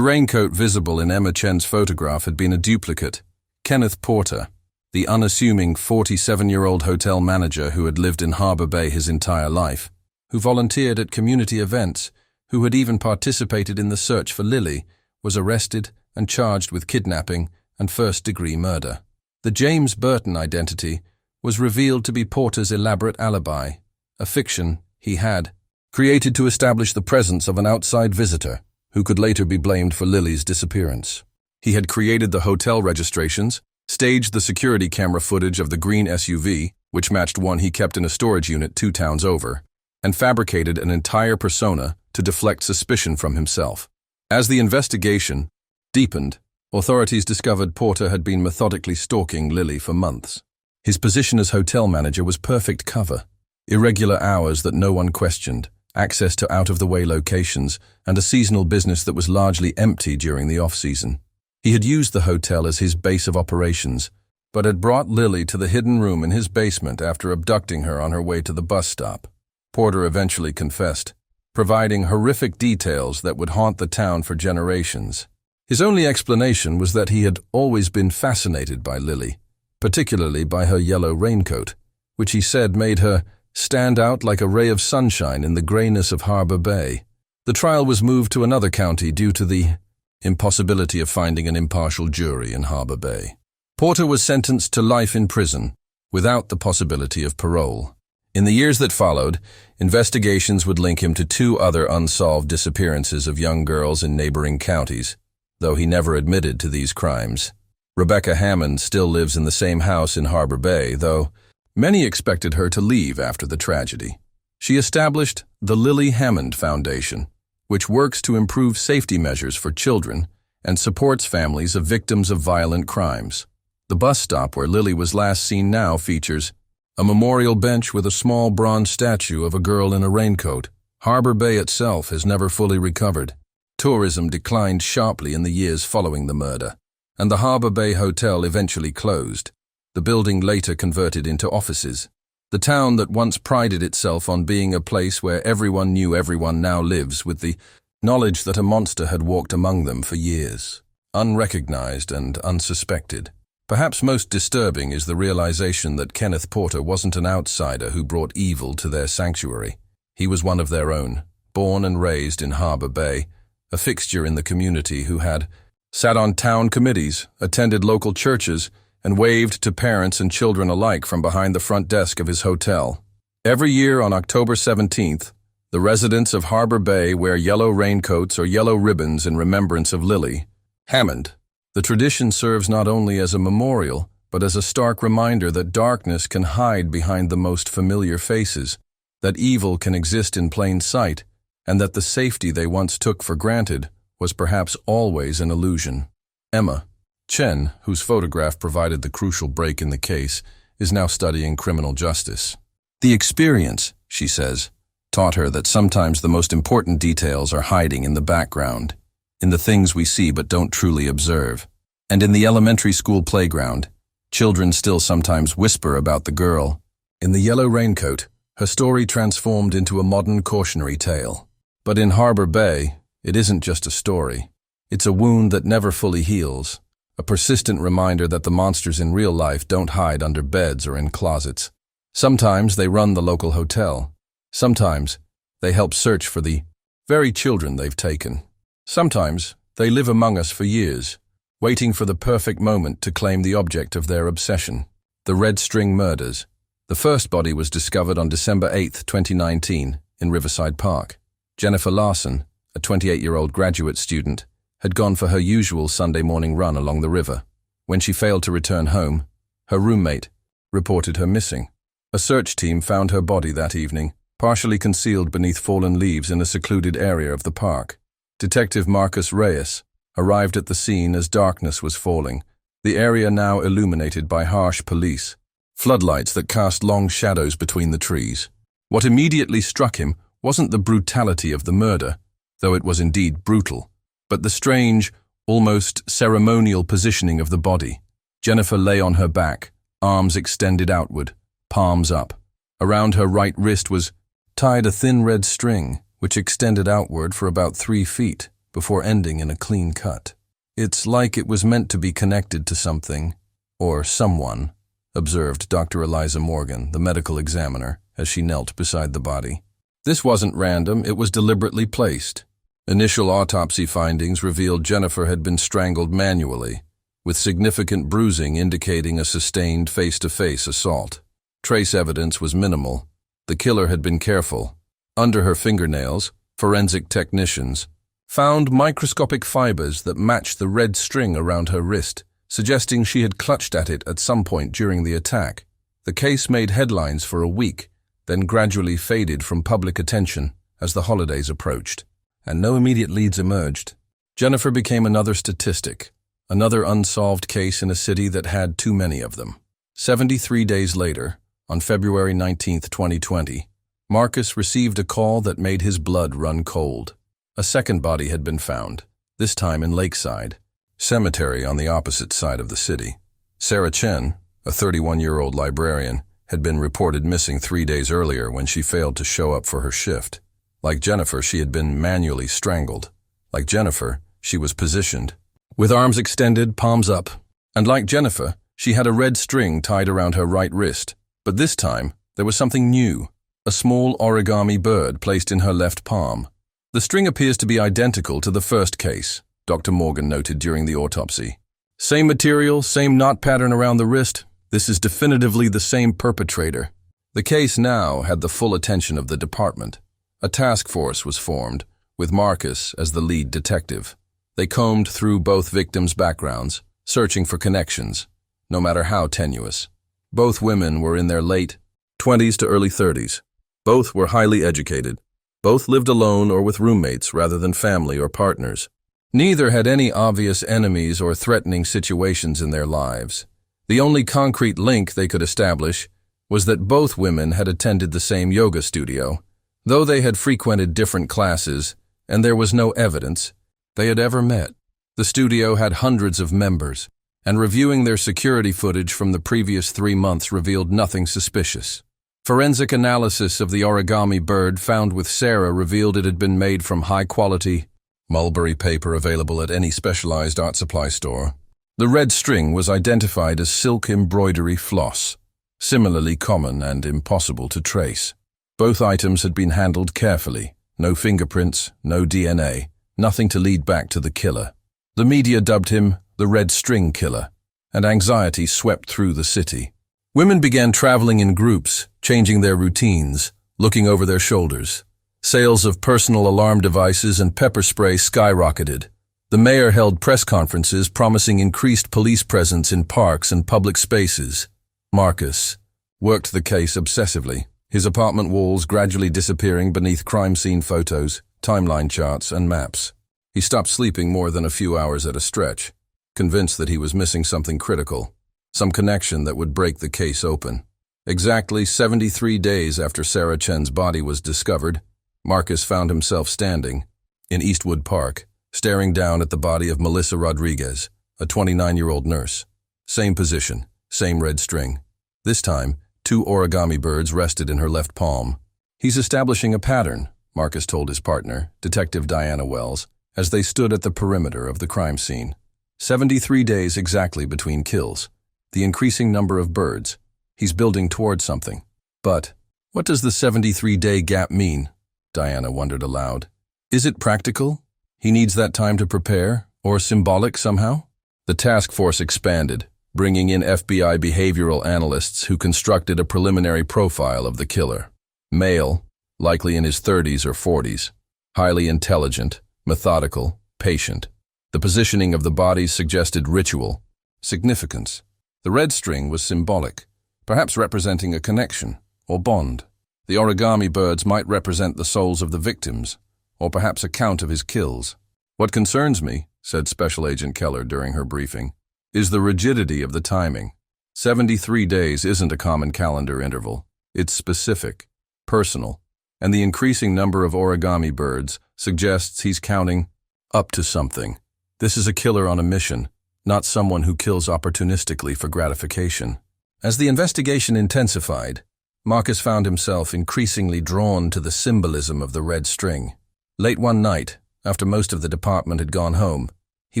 raincoat visible in Emma Chen's photograph had been a duplicate. Kenneth Porter, the unassuming 47-year-old hotel manager who had lived in Harbor Bay his entire life, who volunteered at community events, who had even participated in the search for Lily, was arrested and charged with kidnapping and first-degree murder. The James Burton identity was revealed to be Porter's elaborate alibi, a fiction he had created to establish the presence of an outside visitor who could later be blamed for Lily's disappearance. He had created the hotel registrations, staged the security camera footage of the green SUV, which matched one he kept in a storage unit 2 towns over, and fabricated an entire persona to deflect suspicion from himself. As the investigation deepened, authorities discovered Porter had been methodically stalking Lily for months. His position as hotel manager was perfect cover. Irregular hours that no one questioned, access to out-of-the-way locations, and a seasonal business that was largely empty during the off-season. He had used the hotel as his base of operations, but had brought Lily to the hidden room in his basement after abducting her on her way to the bus stop. Porter eventually confessed, providing horrific details that would haunt the town for generations. His only explanation was that he had always been fascinated by Lily, particularly by her yellow raincoat, which he said made her stand out like a ray of sunshine in the grayness of Harbor Bay. The trial was moved to another county due to the impossibility of finding an impartial jury in Harbor Bay. Porter was sentenced to life in prison, without the possibility of parole. In the years that followed, investigations would link him to 2 other unsolved disappearances of young girls in neighboring counties, though he never admitted to these crimes. Rebecca Hammond still lives in the same house in Harbor Bay, though many expected her to leave after the tragedy. She established the Lily Hammond Foundation, which works to improve safety measures for children and supports families of victims of violent crimes. The bus stop where Lily was last seen now features a memorial bench with a small bronze statue of a girl in a raincoat. Harbor Bay itself has never fully recovered. Tourism declined sharply in the years following the murder, and the Harbor Bay Hotel eventually closed. The building later converted into offices. The town that once prided itself on being a place where everyone knew everyone now lives with the knowledge that a monster had walked among them for years, unrecognized and unsuspected. Perhaps most disturbing is the realization that Kenneth Porter wasn't an outsider who brought evil to their sanctuary. He was one of their own, born and raised in Harbor Bay, a fixture in the community who had sat on town committees, attended local churches, and waved to parents and children alike from behind the front desk of his hotel. Every year on October 17th, the residents of Harbor Bay wear yellow raincoats or yellow ribbons in remembrance of Lily Hammond. The tradition serves not only as a memorial, but as a stark reminder that darkness can hide behind the most familiar faces, that evil can exist in plain sight, and that the safety they once took for granted was perhaps always an illusion. Emma Chen, whose photograph provided the crucial break in the case, is now studying criminal justice. The experience, she says, taught her that sometimes the most important details are hiding in the background, in the things we see but don't truly observe. And in the elementary school playground, children still sometimes whisper about the girl. In the yellow raincoat, her story transformed into a modern cautionary tale. But in Harbor Bay, it isn't just a story. It's a wound that never fully heals, a persistent reminder that the monsters in real life don't hide under beds or in closets. Sometimes they run the local hotel. Sometimes they help search for the very children they've taken. Sometimes they live among us for years, waiting for the perfect moment to claim the object of their obsession. The Red String Murders. The first body was discovered on December 8, 2019, in Riverside Park. Jennifer Larson, a 28-year-old graduate student, had gone for her usual Sunday morning run along the river. When she failed to return home, her roommate reported her missing. A search team found her body that evening, partially concealed beneath fallen leaves in a secluded area of the park. Detective Marcus Reyes arrived at the scene as darkness was falling, the area now illuminated by harsh police floodlights that cast long shadows between the trees. What immediately struck him wasn't the brutality of the murder, though it was indeed brutal, but the strange, almost ceremonial positioning of the body. Jennifer lay on her back, arms extended outward, palms up. Around her right wrist was tied a thin red string, which extended outward for about 3 feet before ending in a clean cut. "It's like it was meant to be connected to something, or someone," observed Dr. Eliza Morgan, the medical examiner, as she knelt beside the body. "This wasn't random, it was deliberately placed." Initial autopsy findings revealed Jennifer had been strangled manually, with significant bruising indicating a sustained face-to-face assault. Trace evidence was minimal. The killer had been careful. Under her fingernails, forensic technicians found microscopic fibers that matched the red string around her wrist, suggesting she had clutched at it at some point during the attack. The case made headlines for a week, then gradually faded from public attention as the holidays approached, and no immediate leads emerged. Jennifer became another statistic, another unsolved case in a city that had too many of them. 73 days later, on February 19, 2020, Marcus received a call that made his blood run cold. A second body had been found, this time in Lakeside Cemetery on the opposite side of the city. Sarah Chen, a 31-year-old librarian, had been reported missing 3 days earlier when she failed to show up for her shift. Like Jennifer, she had been manually strangled. Like Jennifer, she was positioned, with arms extended, palms up. And like Jennifer, she had a red string tied around her right wrist. But this time, there was something new, a small origami bird placed in her left palm. The string appears to be identical to the first case, Dr. Morgan noted during the autopsy. "Same material, same knot pattern around the wrist. This is definitively the same perpetrator." The case now had the full attention of the department. A task force was formed, with Marcus as the lead detective. They combed through both victims' backgrounds, searching for connections, no matter how tenuous. Both women were in their late 20s to early 30s. Both were highly educated. Both lived alone or with roommates rather than family or partners. Neither had any obvious enemies or threatening situations in their lives. The only concrete link they could establish was that both women had attended the same yoga studio, though they had frequented different classes, and there was no evidence they had ever met. The studio had hundreds of members, and reviewing their security footage from the previous 3 months revealed nothing suspicious. Forensic analysis of the origami bird found with Sarah revealed it had been made from high-quality mulberry paper available at any specialized art supply store. The red string was identified as silk embroidery floss, similarly common and impossible to trace. Both items had been handled carefully, no fingerprints, no DNA, nothing to lead back to the killer. The media dubbed him the Red String Killer, and anxiety swept through the city. Women began traveling in groups, changing their routines, looking over their shoulders. Sales of personal alarm devices and pepper spray skyrocketed. The mayor held press conferences promising increased police presence in parks and public spaces. Marcus worked the case obsessively, his apartment walls gradually disappearing beneath crime scene photos, timeline charts, and maps. He stopped sleeping more than a few hours at a stretch, convinced that he was missing something critical, some connection that would break the case open. Exactly 73 days after Sarah Chen's body was discovered, Marcus found himself standing in Eastwood Park, staring down at the body of Melissa Rodriguez, a 29-year-old nurse. Same position, same red string. This time, 2 origami birds rested in her left palm. "He's establishing a pattern," Marcus told his partner, Detective Diana Wells, as they stood at the perimeter of the crime scene. 73 days exactly between kills. The increasing number of birds. He's building toward something. But what does the 73-day gap mean? Diana wondered aloud. Is it practical? He needs that time to prepare, or symbolic somehow? The task force expanded, bringing in FBI behavioral analysts who constructed a preliminary profile of the killer. Male, likely in his 30s or 40s, highly intelligent, methodical, patient. The positioning of the bodies suggested ritual, significance. The red string was symbolic, perhaps representing a connection or bond. The origami birds might represent the souls of the victims, or perhaps a count of his kills. "What concerns me," said Special Agent Keller during her briefing, "is the rigidity of the timing. 73 days isn't a common calendar interval. It's specific, personal, and the increasing number of origami birds suggests he's counting up to something. This is a killer on a mission, not someone who kills opportunistically for gratification." As the investigation intensified, Marcus found himself increasingly drawn to the symbolism of the red string. Late one night, after most of the department had gone home, he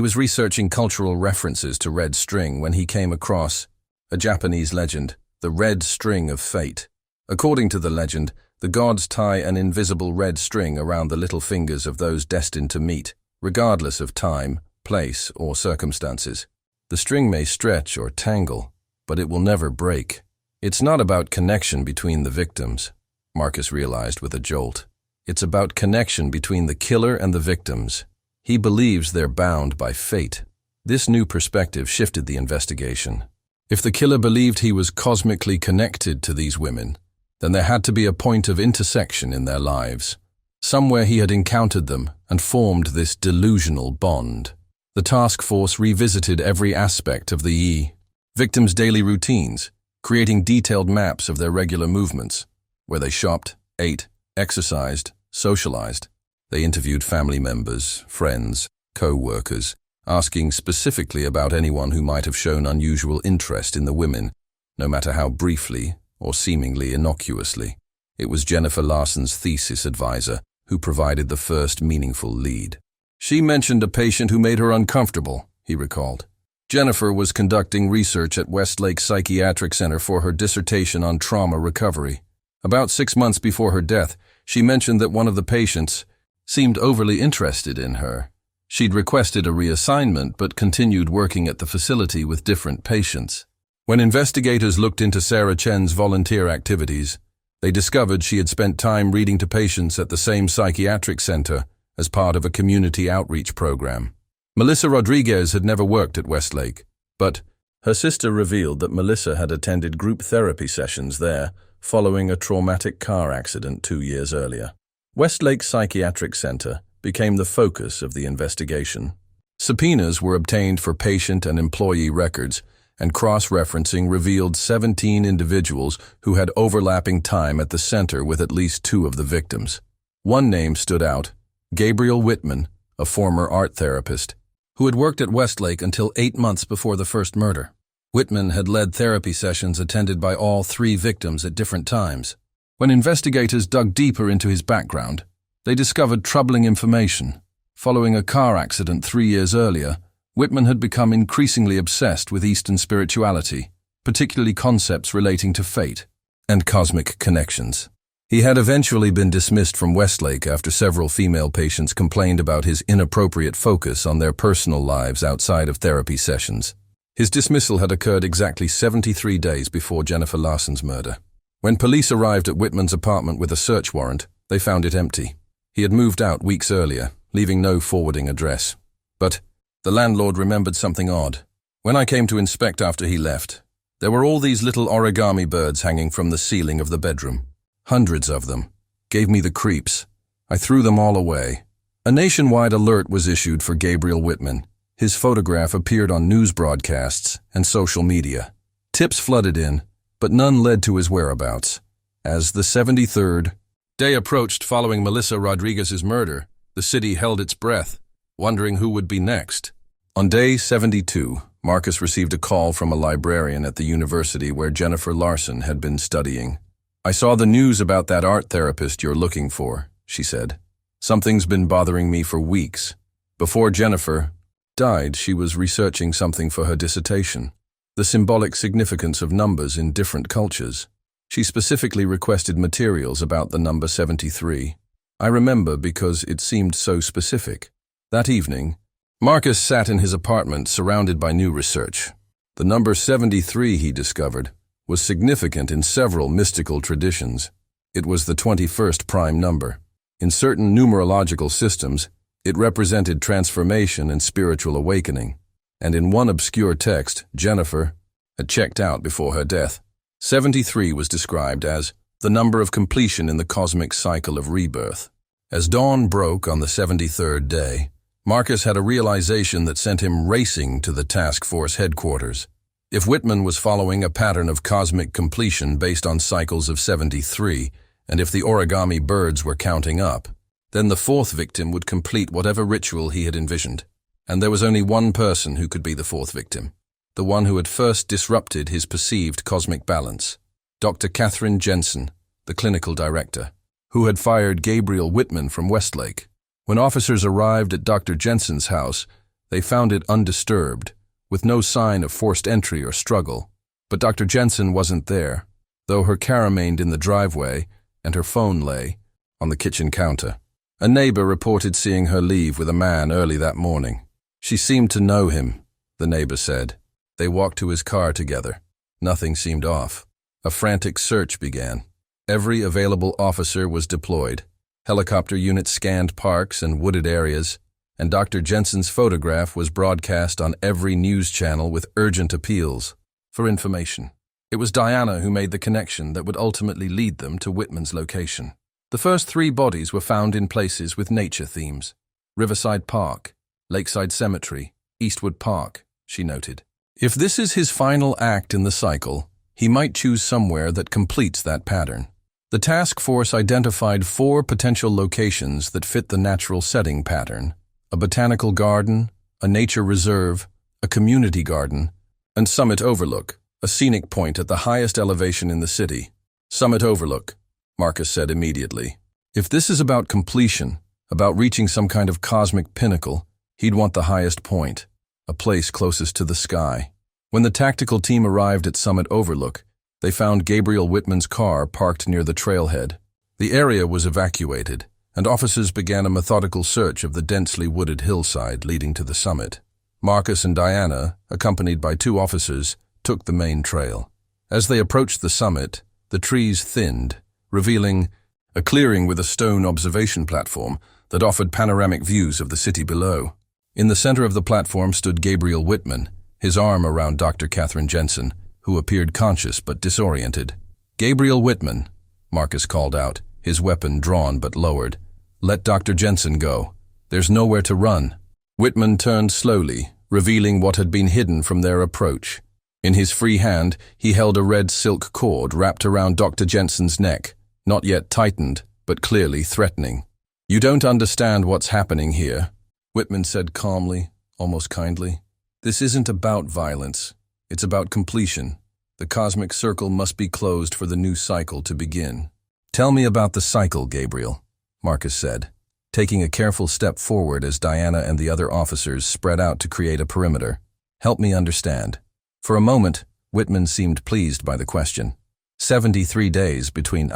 was researching cultural references to red string when he came across a Japanese legend, the red string of fate. According to the legend, the gods tie an invisible red string around the little fingers of those destined to meet, regardless of time, place, or circumstances. The string may stretch or tangle, but it will never break. It's not about connection between the victims, Marcus realized with a jolt. It's about connection between the killer and the victims. He believes they're bound by fate. This new perspective shifted the investigation. If the killer believed he was cosmically connected to these women, then there had to be a point of intersection in their lives. Somewhere he had encountered them and formed this delusional bond. The task force revisited every aspect of the victims' daily routines, creating detailed maps of their regular movements, where they shopped, ate, exercised, socialized. They interviewed family members, friends, co-workers, asking specifically about anyone who might have shown unusual interest in the women, no matter how briefly or seemingly innocuously. It was Jennifer Larson's thesis advisor who provided the first meaningful lead. "She mentioned a patient who made her uncomfortable," he recalled. Jennifer was conducting research at Westlake Psychiatric Center for her dissertation on trauma recovery. About 6 months before her death, she mentioned that one of the patients seemed overly interested in her. She'd requested a reassignment but continued working at the facility with different patients. When investigators looked into Sarah Chen's volunteer activities, they discovered she had spent time reading to patients at the same psychiatric center as part of a community outreach program. Melissa Rodriguez had never worked at Westlake, but her sister revealed that Melissa had attended group therapy sessions there following a traumatic car accident 2 years earlier. Westlake Psychiatric Center became the focus of the investigation. Subpoenas were obtained for patient and employee records, and cross-referencing revealed 17 individuals who had overlapping time at the center with at least 2 of the victims. One name stood out: Gabriel Whitman, a former art therapist, who had worked at Westlake until 8 months before the first murder. Whitman had led therapy sessions attended by all 3 victims at different times. When investigators dug deeper into his background, they discovered troubling information. Following a car accident 3 years earlier, Whitman had become increasingly obsessed with Eastern spirituality, particularly concepts relating to fate and cosmic connections. He had eventually been dismissed from Westlake after several female patients complained about his inappropriate focus on their personal lives outside of therapy sessions. His dismissal had occurred exactly 73 days before Jennifer Larson's murder. When police arrived at Whitman's apartment with a search warrant, they found it empty. He had moved out weeks earlier, leaving no forwarding address. But the landlord remembered something odd. When I came to inspect after he left, there were all these little origami birds hanging from the ceiling of the bedroom. Hundreds of them. Gave me the creeps. I threw them all away. A nationwide alert was issued for Gabriel Whitman. His photograph appeared on news broadcasts and social media. Tips flooded in, but none led to his whereabouts. As the 73rd day approached following Melissa Rodriguez's murder, the city held its breath, wondering who would be next. On day 72, Marcus received a call from a librarian at the university where Jennifer Larson had been studying. "I saw the news about that art therapist you're looking for," she said. "Something's been bothering me for weeks. Before Jennifer died, she was researching something for her dissertation, the symbolic significance of numbers in different cultures. She specifically requested materials about the number 73. I remember because it seemed so specific." That evening, Marcus sat in his apartment surrounded by new research. The number 73, he discovered, was significant in several mystical traditions. It was the 21st prime number. In certain numerological systems, it represented transformation and spiritual awakening. And in one obscure text, Jennifer had checked out before her death. 73 was described as the number of completion in the cosmic cycle of rebirth. As dawn broke on the 73rd day, Marcus had a realization that sent him racing to the task force headquarters. If Whitman was following a pattern of cosmic completion based on cycles of 73, and if the origami birds were counting up, then the fourth victim would complete whatever ritual he had envisioned. And there was only one person who could be the fourth victim, the one who had first disrupted his perceived cosmic balance. Dr. Katherine Jensen, the clinical director, who had fired Gabriel Whitman from Westlake. When officers arrived at Dr. Jensen's house, they found it undisturbed, with no sign of forced entry or struggle. But Dr. Jensen wasn't there, though her car remained in the driveway and her phone lay on the kitchen counter. A neighbor reported seeing her leave with a man early that morning. She seemed to know him, the neighbor said. They walked to his car together. Nothing seemed off. A frantic search began. Every available officer was deployed. Helicopter units scanned parks and wooded areas, and Dr. Jensen's photograph was broadcast on every news channel with urgent appeals for information. It was Diana who made the connection that would ultimately lead them to Whitman's location. The first 3 bodies were found in places with nature themes. Riverside Park, Lakeside Cemetery, Eastwood Park, she noted. If this is his final act in the cycle, he might choose somewhere that completes that pattern. The task force identified 4 potential locations that fit the natural setting pattern: a botanical garden, a nature reserve, a community garden, and Summit Overlook, a scenic point at the highest elevation in the city. Summit Overlook, Marcus said immediately. If this is about completion, about reaching some kind of cosmic pinnacle, he'd want the highest point, a place closest to the sky. When the tactical team arrived at Summit Overlook, they found Gabriel Whitman's car parked near the trailhead. The area was evacuated, and officers began a methodical search of the densely wooded hillside leading to the summit. Marcus and Diana, accompanied by 2 officers, took the main trail. As they approached the summit, the trees thinned, revealing a clearing with a stone observation platform that offered panoramic views of the city below. In the center of the platform stood Gabriel Whitman, his arm around Dr. Katherine Jensen, who appeared conscious but disoriented. "Gabriel Whitman," Marcus called out, his weapon drawn but lowered. "Let Dr. Jensen go. There's nowhere to run." Whitman turned slowly, revealing what had been hidden from their approach. In his free hand, he held a red silk cord wrapped around Dr. Jensen's neck, not yet tightened, but clearly threatening. "You don't understand what's happening here," Whitman said calmly, almost kindly. "This isn't about violence. It's about completion. The cosmic circle must be closed for the new cycle to begin." "Tell me about the cycle, Gabriel," Marcus said, taking a careful step forward as Diana and the other officers spread out to create a perimeter. "Help me understand." For a moment, Whitman seemed pleased by the question. 73 days between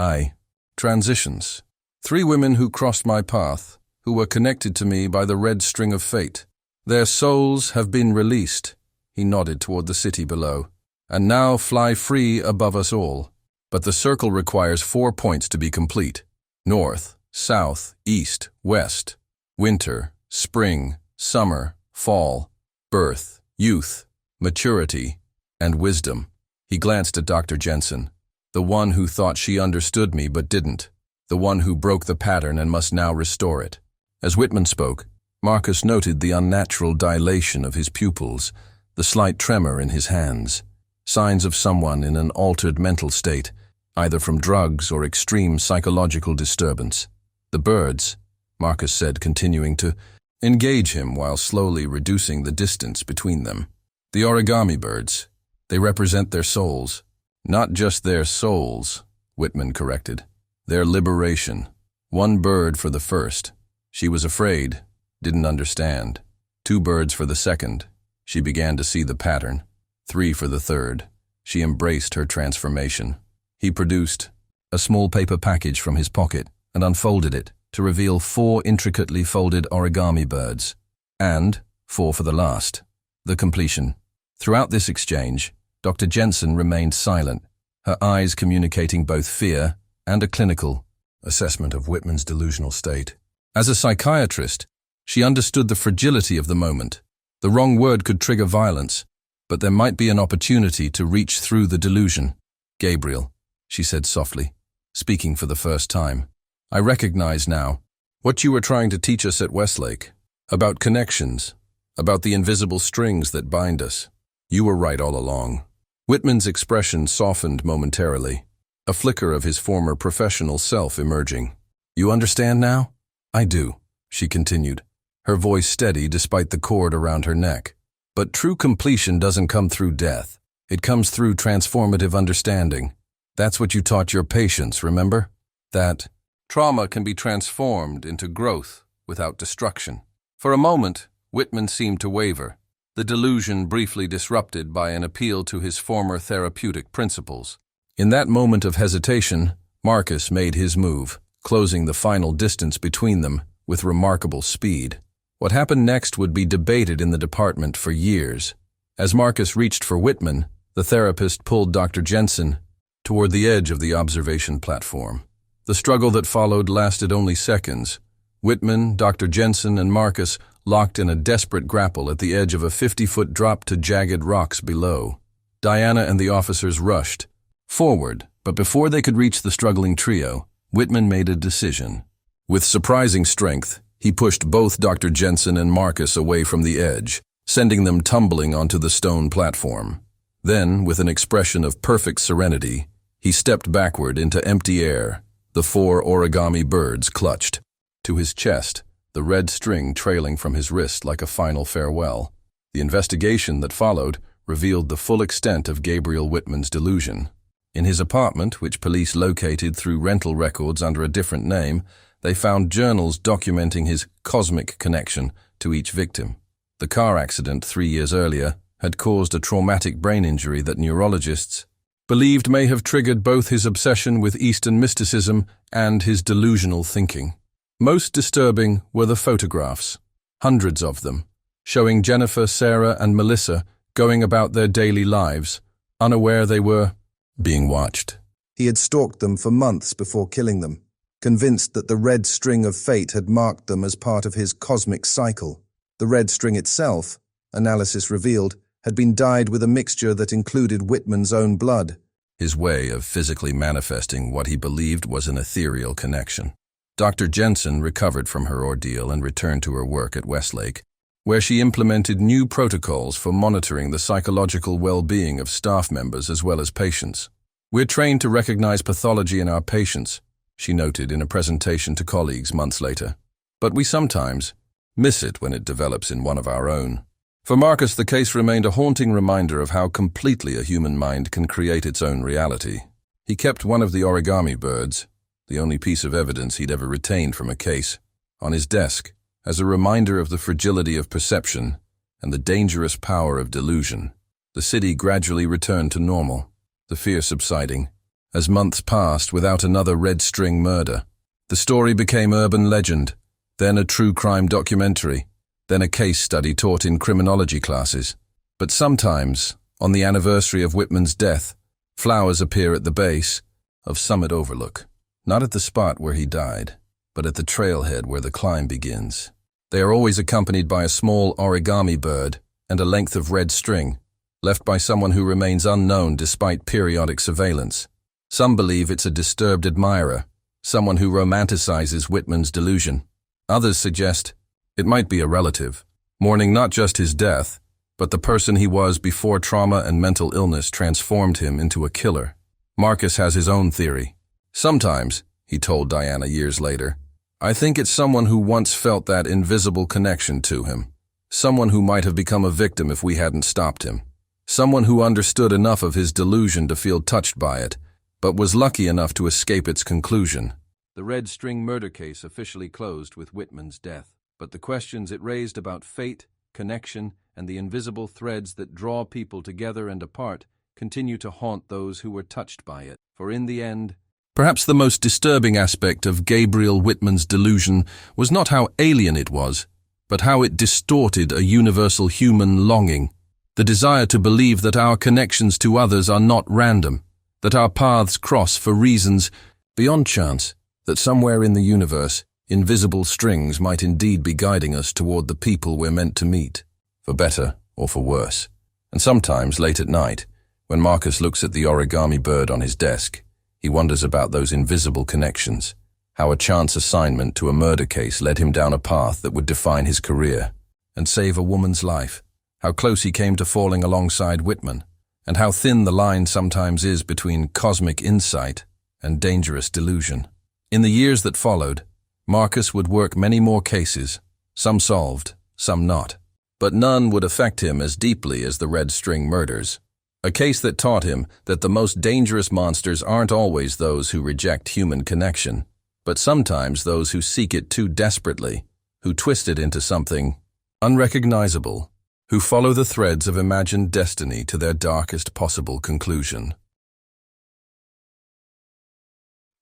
transitions. 3 women who crossed my path, who were connected to me by the red string of fate. Their souls have been released, he nodded toward the city below, and now fly free above us all. But the circle requires 4 points to be complete: north, south, east, west, winter, spring, summer, fall, birth, youth, maturity, and wisdom. He glanced at Dr. Jensen, the one who thought she understood me but didn't, the one who broke the pattern and must now restore it. As Whitman spoke, Marcus noted the unnatural dilation of his pupils, the slight tremor in his hands, signs of someone in an altered mental state, either from drugs or extreme psychological disturbance. "The birds," Marcus said, continuing to engage him while slowly reducing the distance between them. "The origami birds, they represent their souls." "Not just their souls," Whitman corrected. "Their liberation. 1 bird for the first. She was afraid, didn't understand. 2 birds for the second. She began to see the pattern. 3 for the third. She embraced her transformation." He produced a small paper package from his pocket and unfolded it to reveal 4 intricately folded origami birds. "And 4 for the last. The completion." Throughout this exchange, Dr. Jensen remained silent, her eyes communicating both fear and a clinical assessment of Whitman's delusional state. As a psychiatrist, she understood the fragility of the moment. The wrong word could trigger violence, but there might be an opportunity to reach through the delusion. "Gabriel," she said softly, speaking for the first time, "I recognize now what you were trying to teach us at Westlake, about connections, about the invisible strings that bind us. You were right all along." Whitman's expression softened momentarily, a flicker of his former professional self emerging. "You understand now?" "I do," she continued, her voice steady despite the cord around her neck. "But true completion doesn't come through death. It comes through transformative understanding. That's what you taught your patients, remember? That trauma can be transformed into growth without destruction." For a moment, Whitman seemed to waver, the delusion briefly disrupted by an appeal to his former therapeutic principles. In that moment of hesitation, Marcus made his move, closing the final distance between them with remarkable speed. What happened next would be debated in the department for years. As Marcus reached for Whitman, the therapist pulled Dr. Jensen toward the edge of the observation platform. The struggle that followed lasted only seconds. Whitman, Dr. Jensen, and Marcus locked in a desperate grapple at the edge of a 50-foot drop to jagged rocks below. Diana and the officers rushed forward, but before they could reach the struggling trio, Whitman made a decision. With surprising strength, he pushed both Dr. Jensen and Marcus away from the edge, sending them tumbling onto the stone platform. Then, with an expression of perfect serenity, he stepped backward into empty air, the 4 origami birds clutched to his chest, the red string trailing from his wrist like a final farewell. The investigation that followed revealed the full extent of Gabriel Whitman's delusion. In his apartment, which police located through rental records under a different name, they found journals documenting his cosmic connection to each victim. The car accident 3 years earlier had caused a traumatic brain injury that neurologists believed may have triggered both his obsession with Eastern mysticism and his delusional thinking. Most disturbing were the photographs, hundreds of them, showing Jennifer, Sarah, and Melissa going about their daily lives, unaware they were being watched. He had stalked them for months before killing them, convinced that the red string of fate had marked them as part of his cosmic cycle. The red string itself, analysis revealed, had been dyed with a mixture that included Whitman's own blood. His way of physically manifesting what he believed was an ethereal connection. Dr. Jensen recovered from her ordeal and returned to her work at Westlake, where she implemented new protocols for monitoring the psychological well-being of staff members as well as patients. "We're trained to recognize pathology in our patients," she noted in a presentation to colleagues months later. "But we sometimes miss it when it develops in one of our own." For Marcus, the case remained a haunting reminder of how completely a human mind can create its own reality. He kept one of the origami birds, the only piece of evidence he'd ever retained from a case, on his desk, as a reminder of the fragility of perception and the dangerous power of delusion. The city gradually returned to normal, the fear subsiding, as months passed without another red string murder. The story became urban legend, then a true crime documentary, then a case study taught in criminology classes. But sometimes, on the anniversary of Whitman's death, flowers appear at the base of Summit Overlook, not at the spot where he died, but at the trailhead where the climb begins. They are always accompanied by a small origami bird and a length of red string, left by someone who remains unknown despite periodic surveillance. Some believe it's a disturbed admirer, someone who romanticizes Whitman's delusion. Others suggest it might be a relative, mourning not just his death, but the person he was before trauma and mental illness transformed him into a killer. Marcus has his own theory. "Sometimes," he told Diana years later, "I think it's someone who once felt that invisible connection to him. Someone who might have become a victim if we hadn't stopped him. Someone who understood enough of his delusion to feel touched by it, but was lucky enough to escape its conclusion." The red string murder case officially closed with Whitman's death, but the questions it raised about fate, connection, and the invisible threads that draw people together and apart continue to haunt those who were touched by it. For in the end, perhaps the most disturbing aspect of Gabriel Whitman's delusion was not how alien it was, but how it distorted a universal human longing. The desire to believe that our connections to others are not random, that our paths cross for reasons beyond chance, that somewhere in the universe, invisible strings might indeed be guiding us toward the people we're meant to meet, for better or for worse. And sometimes, late at night, when Marcus looks at the origami bird on his desk, he wonders about those invisible connections, how a chance assignment to a murder case led him down a path that would define his career and save a woman's life, how close he came to falling alongside Whitman, and how thin the line sometimes is between cosmic insight and dangerous delusion. In the years that followed, Marcus would work many more cases, some solved, some not. But none would affect him as deeply as the Red String murders. A case that taught him that the most dangerous monsters aren't always those who reject human connection, but sometimes those who seek it too desperately, who twist it into something unrecognizable, who follow the threads of imagined destiny to their darkest possible conclusion.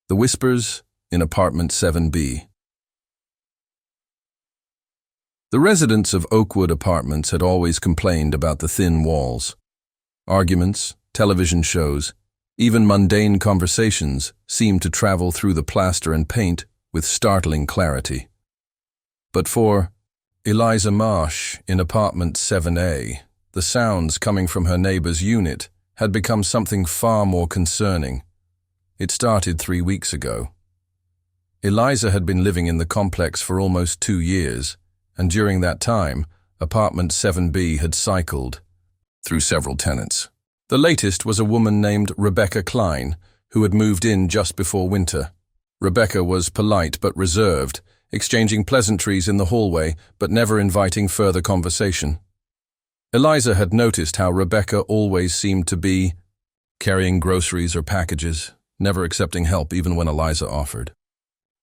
The Whispers in Apartment 7B. The residents of Oakwood Apartments had always complained about the thin walls. Arguments, television shows, even mundane conversations seemed to travel through the plaster and paint with startling clarity. But for Eliza Marsh in Apartment 7A, the sounds coming from her neighbor's unit had become something far more concerning. It started 3 weeks ago. Eliza had been living in the complex for almost 2 years, and during that time, Apartment 7B had cycled through several tenants. The latest was a woman named Rebecca Klein, who had moved in just before winter. Rebecca was polite but reserved, exchanging pleasantries in the hallway but never inviting further conversation. Eliza had noticed how Rebecca always seemed to be carrying groceries or packages, never accepting help even when Eliza offered.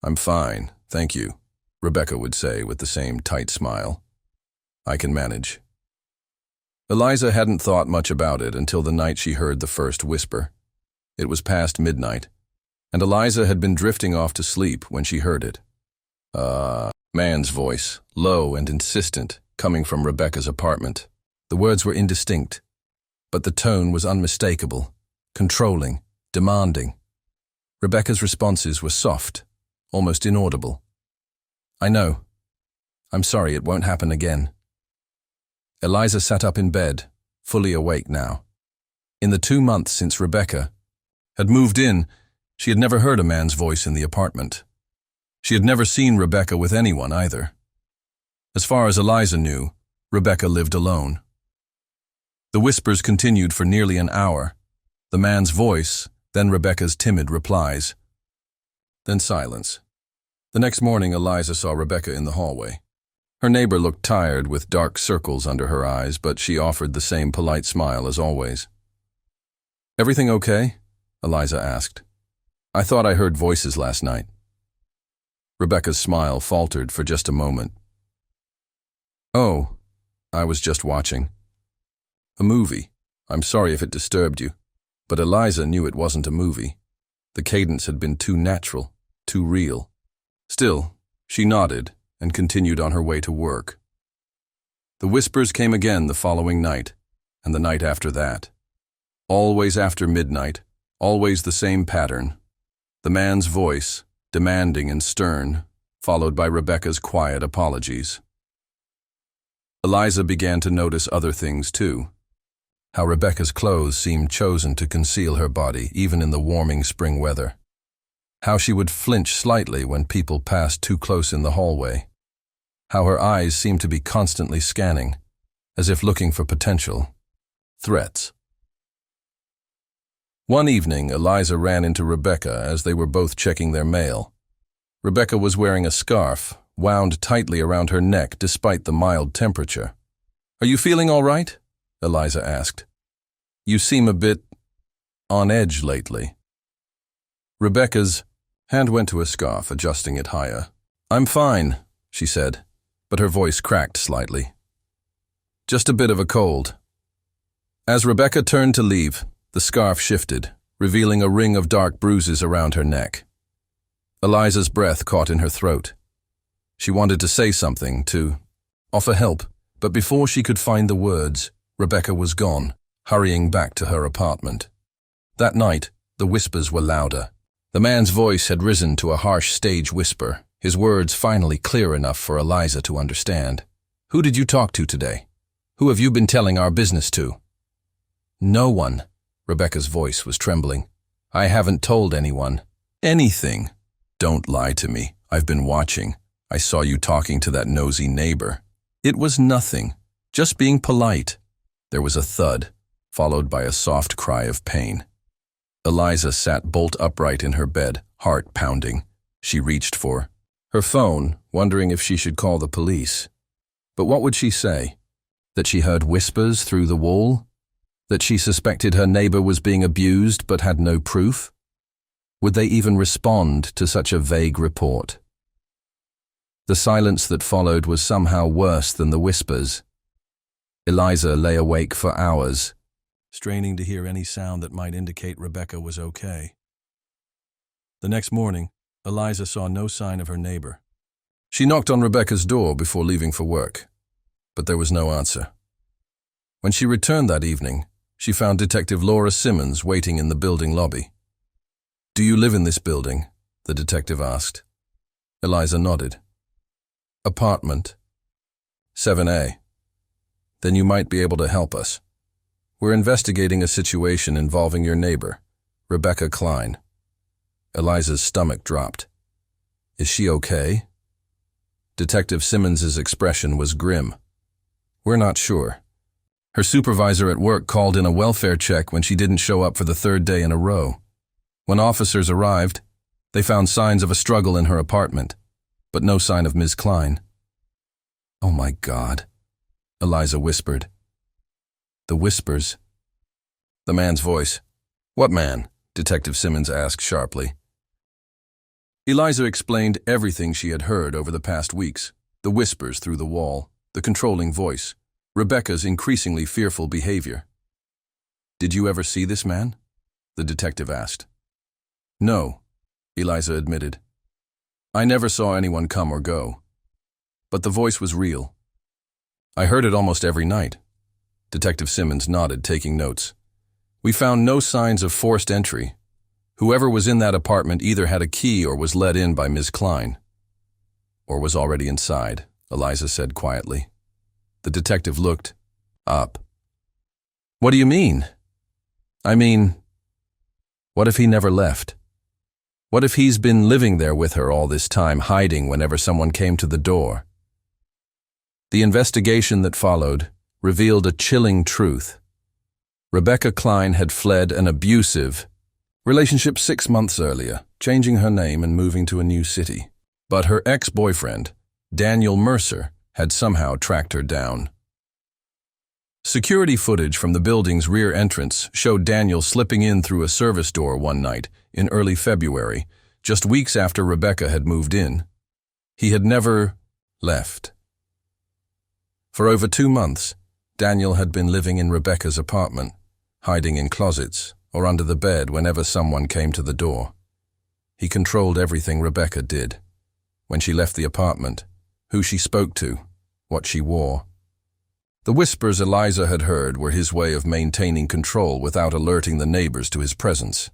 "I'm fine, thank you," Rebecca would say with the same tight smile. "I can manage." Eliza hadn't thought much about it until the night she heard the first whisper. It was past midnight, and Eliza had been drifting off to sleep when she heard it. Man's voice, low and insistent, coming from Rebecca's apartment. The words were indistinct, but the tone was unmistakable, controlling, demanding. Rebecca's responses were soft, almost inaudible. "I know. I'm sorry, it won't happen again." Eliza sat up in bed, fully awake now. In the 2 months since Rebecca had moved in, she had never heard a man's voice in the apartment. She had never seen Rebecca with anyone either. As far as Eliza knew, Rebecca lived alone. The whispers continued for nearly an hour. The man's voice, then Rebecca's timid replies. Then silence. The next morning, Eliza saw Rebecca in the hallway. Her neighbor looked tired with dark circles under her eyes, but she offered the same polite smile as always. "Everything okay?" Eliza asked. "I thought I heard voices last night." Rebecca's smile faltered for just a moment. "Oh, I was just watching a movie. I'm sorry if it disturbed you." But Eliza knew it wasn't a movie. The cadence had been too natural, too real. Still, she nodded and continued on her way to work. The whispers came again the following night, and the night after that. Always after midnight, always the same pattern. The man's voice, demanding and stern, followed by Rebecca's quiet apologies. Eliza began to notice other things too. How Rebecca's clothes seemed chosen to conceal her body, even in the warming spring weather. How she would flinch slightly when people passed too close in the hallway. How her eyes seemed to be constantly scanning, as if looking for potential threats. One evening, Eliza ran into Rebecca as they were both checking their mail. Rebecca was wearing a scarf, wound tightly around her neck despite the mild temperature. "Are you feeling all right?" Eliza asked. "You seem a bit on edge lately." Rebecca's hand went to a scarf, adjusting it higher. "I'm fine," she said, but her voice cracked slightly. "Just a bit of a cold." As Rebecca turned to leave, the scarf shifted, revealing a ring of dark bruises around her neck. Eliza's breath caught in her throat. She wanted to say something, to offer help, but before she could find the words, Rebecca was gone, hurrying back to her apartment. That night, the whispers were louder. The man's voice had risen to a harsh stage whisper, his words finally clear enough for Eliza to understand. "Who did you talk to today? Who have you been telling our business to?" "No one." Rebecca's voice was trembling. "I haven't told anyone." "Anything? Don't lie to me. I've been watching. I saw you talking to that nosy neighbor." "It was nothing. Just being polite." There was a thud, followed by a soft cry of pain. Eliza sat bolt upright in her bed, heart pounding. She reached for her phone, wondering if she should call the police. But what would she say? That she heard whispers through the wall? That she suspected her neighbor was being abused but had no proof? Would they even respond to such a vague report? The silence that followed was somehow worse than the whispers. Eliza lay awake for hours, straining to hear any sound that might indicate Rebecca was okay. The next morning, Eliza saw no sign of her neighbor. She knocked on Rebecca's door before leaving for work, but there was no answer. When she returned that evening, she found Detective Laura Simmons waiting in the building lobby. "Do you live in this building?" the detective asked. Eliza nodded. "Apartment 7A. Then you might be able to help us. We're investigating a situation involving your neighbor, Rebecca Klein." Eliza's stomach dropped. "Is she okay?" Detective Simmons's expression was grim. "We're not sure. Her supervisor at work called in a welfare check when she didn't show up for the third day in a row. When officers arrived, they found signs of a struggle in her apartment, but no sign of Ms. Klein." "Oh my God," Eliza whispered. The whispers. The man's voice. "What man?" Detective Simmons asked sharply. Eliza explained everything she had heard over the past weeks, the whispers through the wall, the controlling voice, Rebecca's increasingly fearful behavior. "Did you ever see this man?" the detective asked. "No," Eliza admitted. "I never saw anyone come or go. But the voice was real. I heard it almost every night." Detective Simmons nodded, taking notes. "We found no signs of forced entry. Whoever was in that apartment either had a key or was let in by Ms. Klein." "Or was already inside," Eliza said quietly. The detective looked up. "What do you mean?" "I mean, what if he never left? What if he's been living there with her all this time, hiding whenever someone came to the door?" The investigation that followed revealed a chilling truth. Rebecca Klein had fled an abusive relationship 6 months earlier, changing her name and moving to a new city. But her ex-boyfriend, Daniel Mercer, had somehow tracked her down. Security footage from the building's rear entrance showed Daniel slipping in through a service door one night in early February, just weeks after Rebecca had moved in. He had never left. For over 2 months, Daniel had been living in Rebecca's apartment, hiding in closets or under the bed whenever someone came to the door. He controlled everything Rebecca did. When she left the apartment, who she spoke to, what she wore. The whispers Eliza had heard were his way of maintaining control without alerting the neighbors to his presence.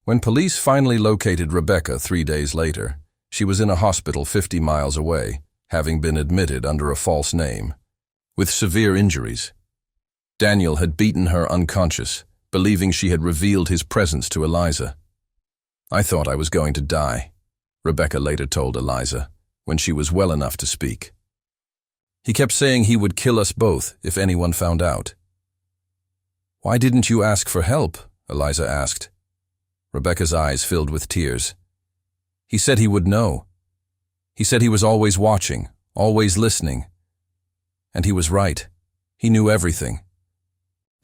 When police finally located Rebecca 3 days later, she was in a hospital 50 miles away, having been admitted under a false name, with severe injuries. Daniel had beaten her unconscious, believing she had revealed his presence to Eliza. "I thought I was going to die," Rebecca later told Eliza, when she was well enough to speak. "He kept saying he would kill us both if anyone found out." "Why didn't you ask for help?" Eliza asked. Rebecca's eyes filled with tears. "He said he would know. He said he was always watching, always listening. And he was right. He knew everything.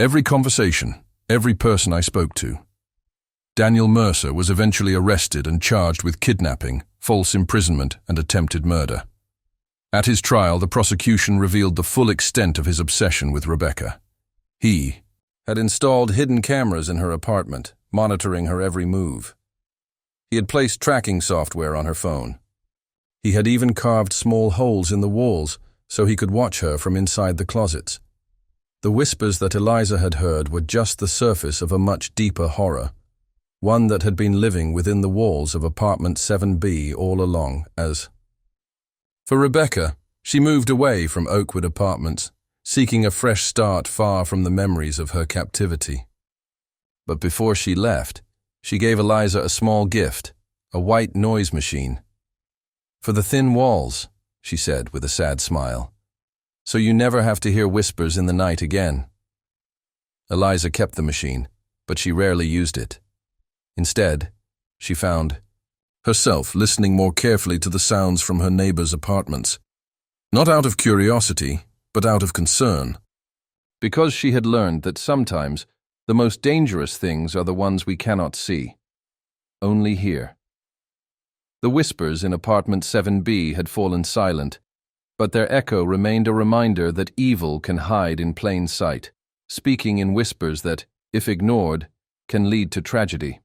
Every conversation, every person I spoke to. Daniel Mercer was eventually arrested and charged with kidnapping, false imprisonment, and attempted murder. At his trial, the prosecution revealed the full extent of his obsession with Rebecca. He had installed hidden cameras in her apartment, monitoring her every move. He had placed tracking software on her phone. He had even carved small holes in the walls so he could watch her from inside the closets. The whispers that Eliza had heard were just the surface of a much deeper horror, one that had been living within the walls of apartment 7B all along. For Rebecca, she moved away from Oakwood Apartments, seeking a fresh start far from the memories of her captivity. But before she left, she gave Eliza a small gift, a white noise machine. "For the thin walls," she said with a sad smile, "so you never have to hear whispers in the night again." Eliza kept the machine, but she rarely used it. Instead, she found herself listening more carefully to the sounds from her neighbors' apartments, not out of curiosity, but out of concern. Because she had learned that sometimes the most dangerous things are the ones we cannot see, only hear. The whispers in apartment 7B had fallen silent, but their echo remained a reminder that evil can hide in plain sight, speaking in whispers that, if ignored, can lead to tragedy.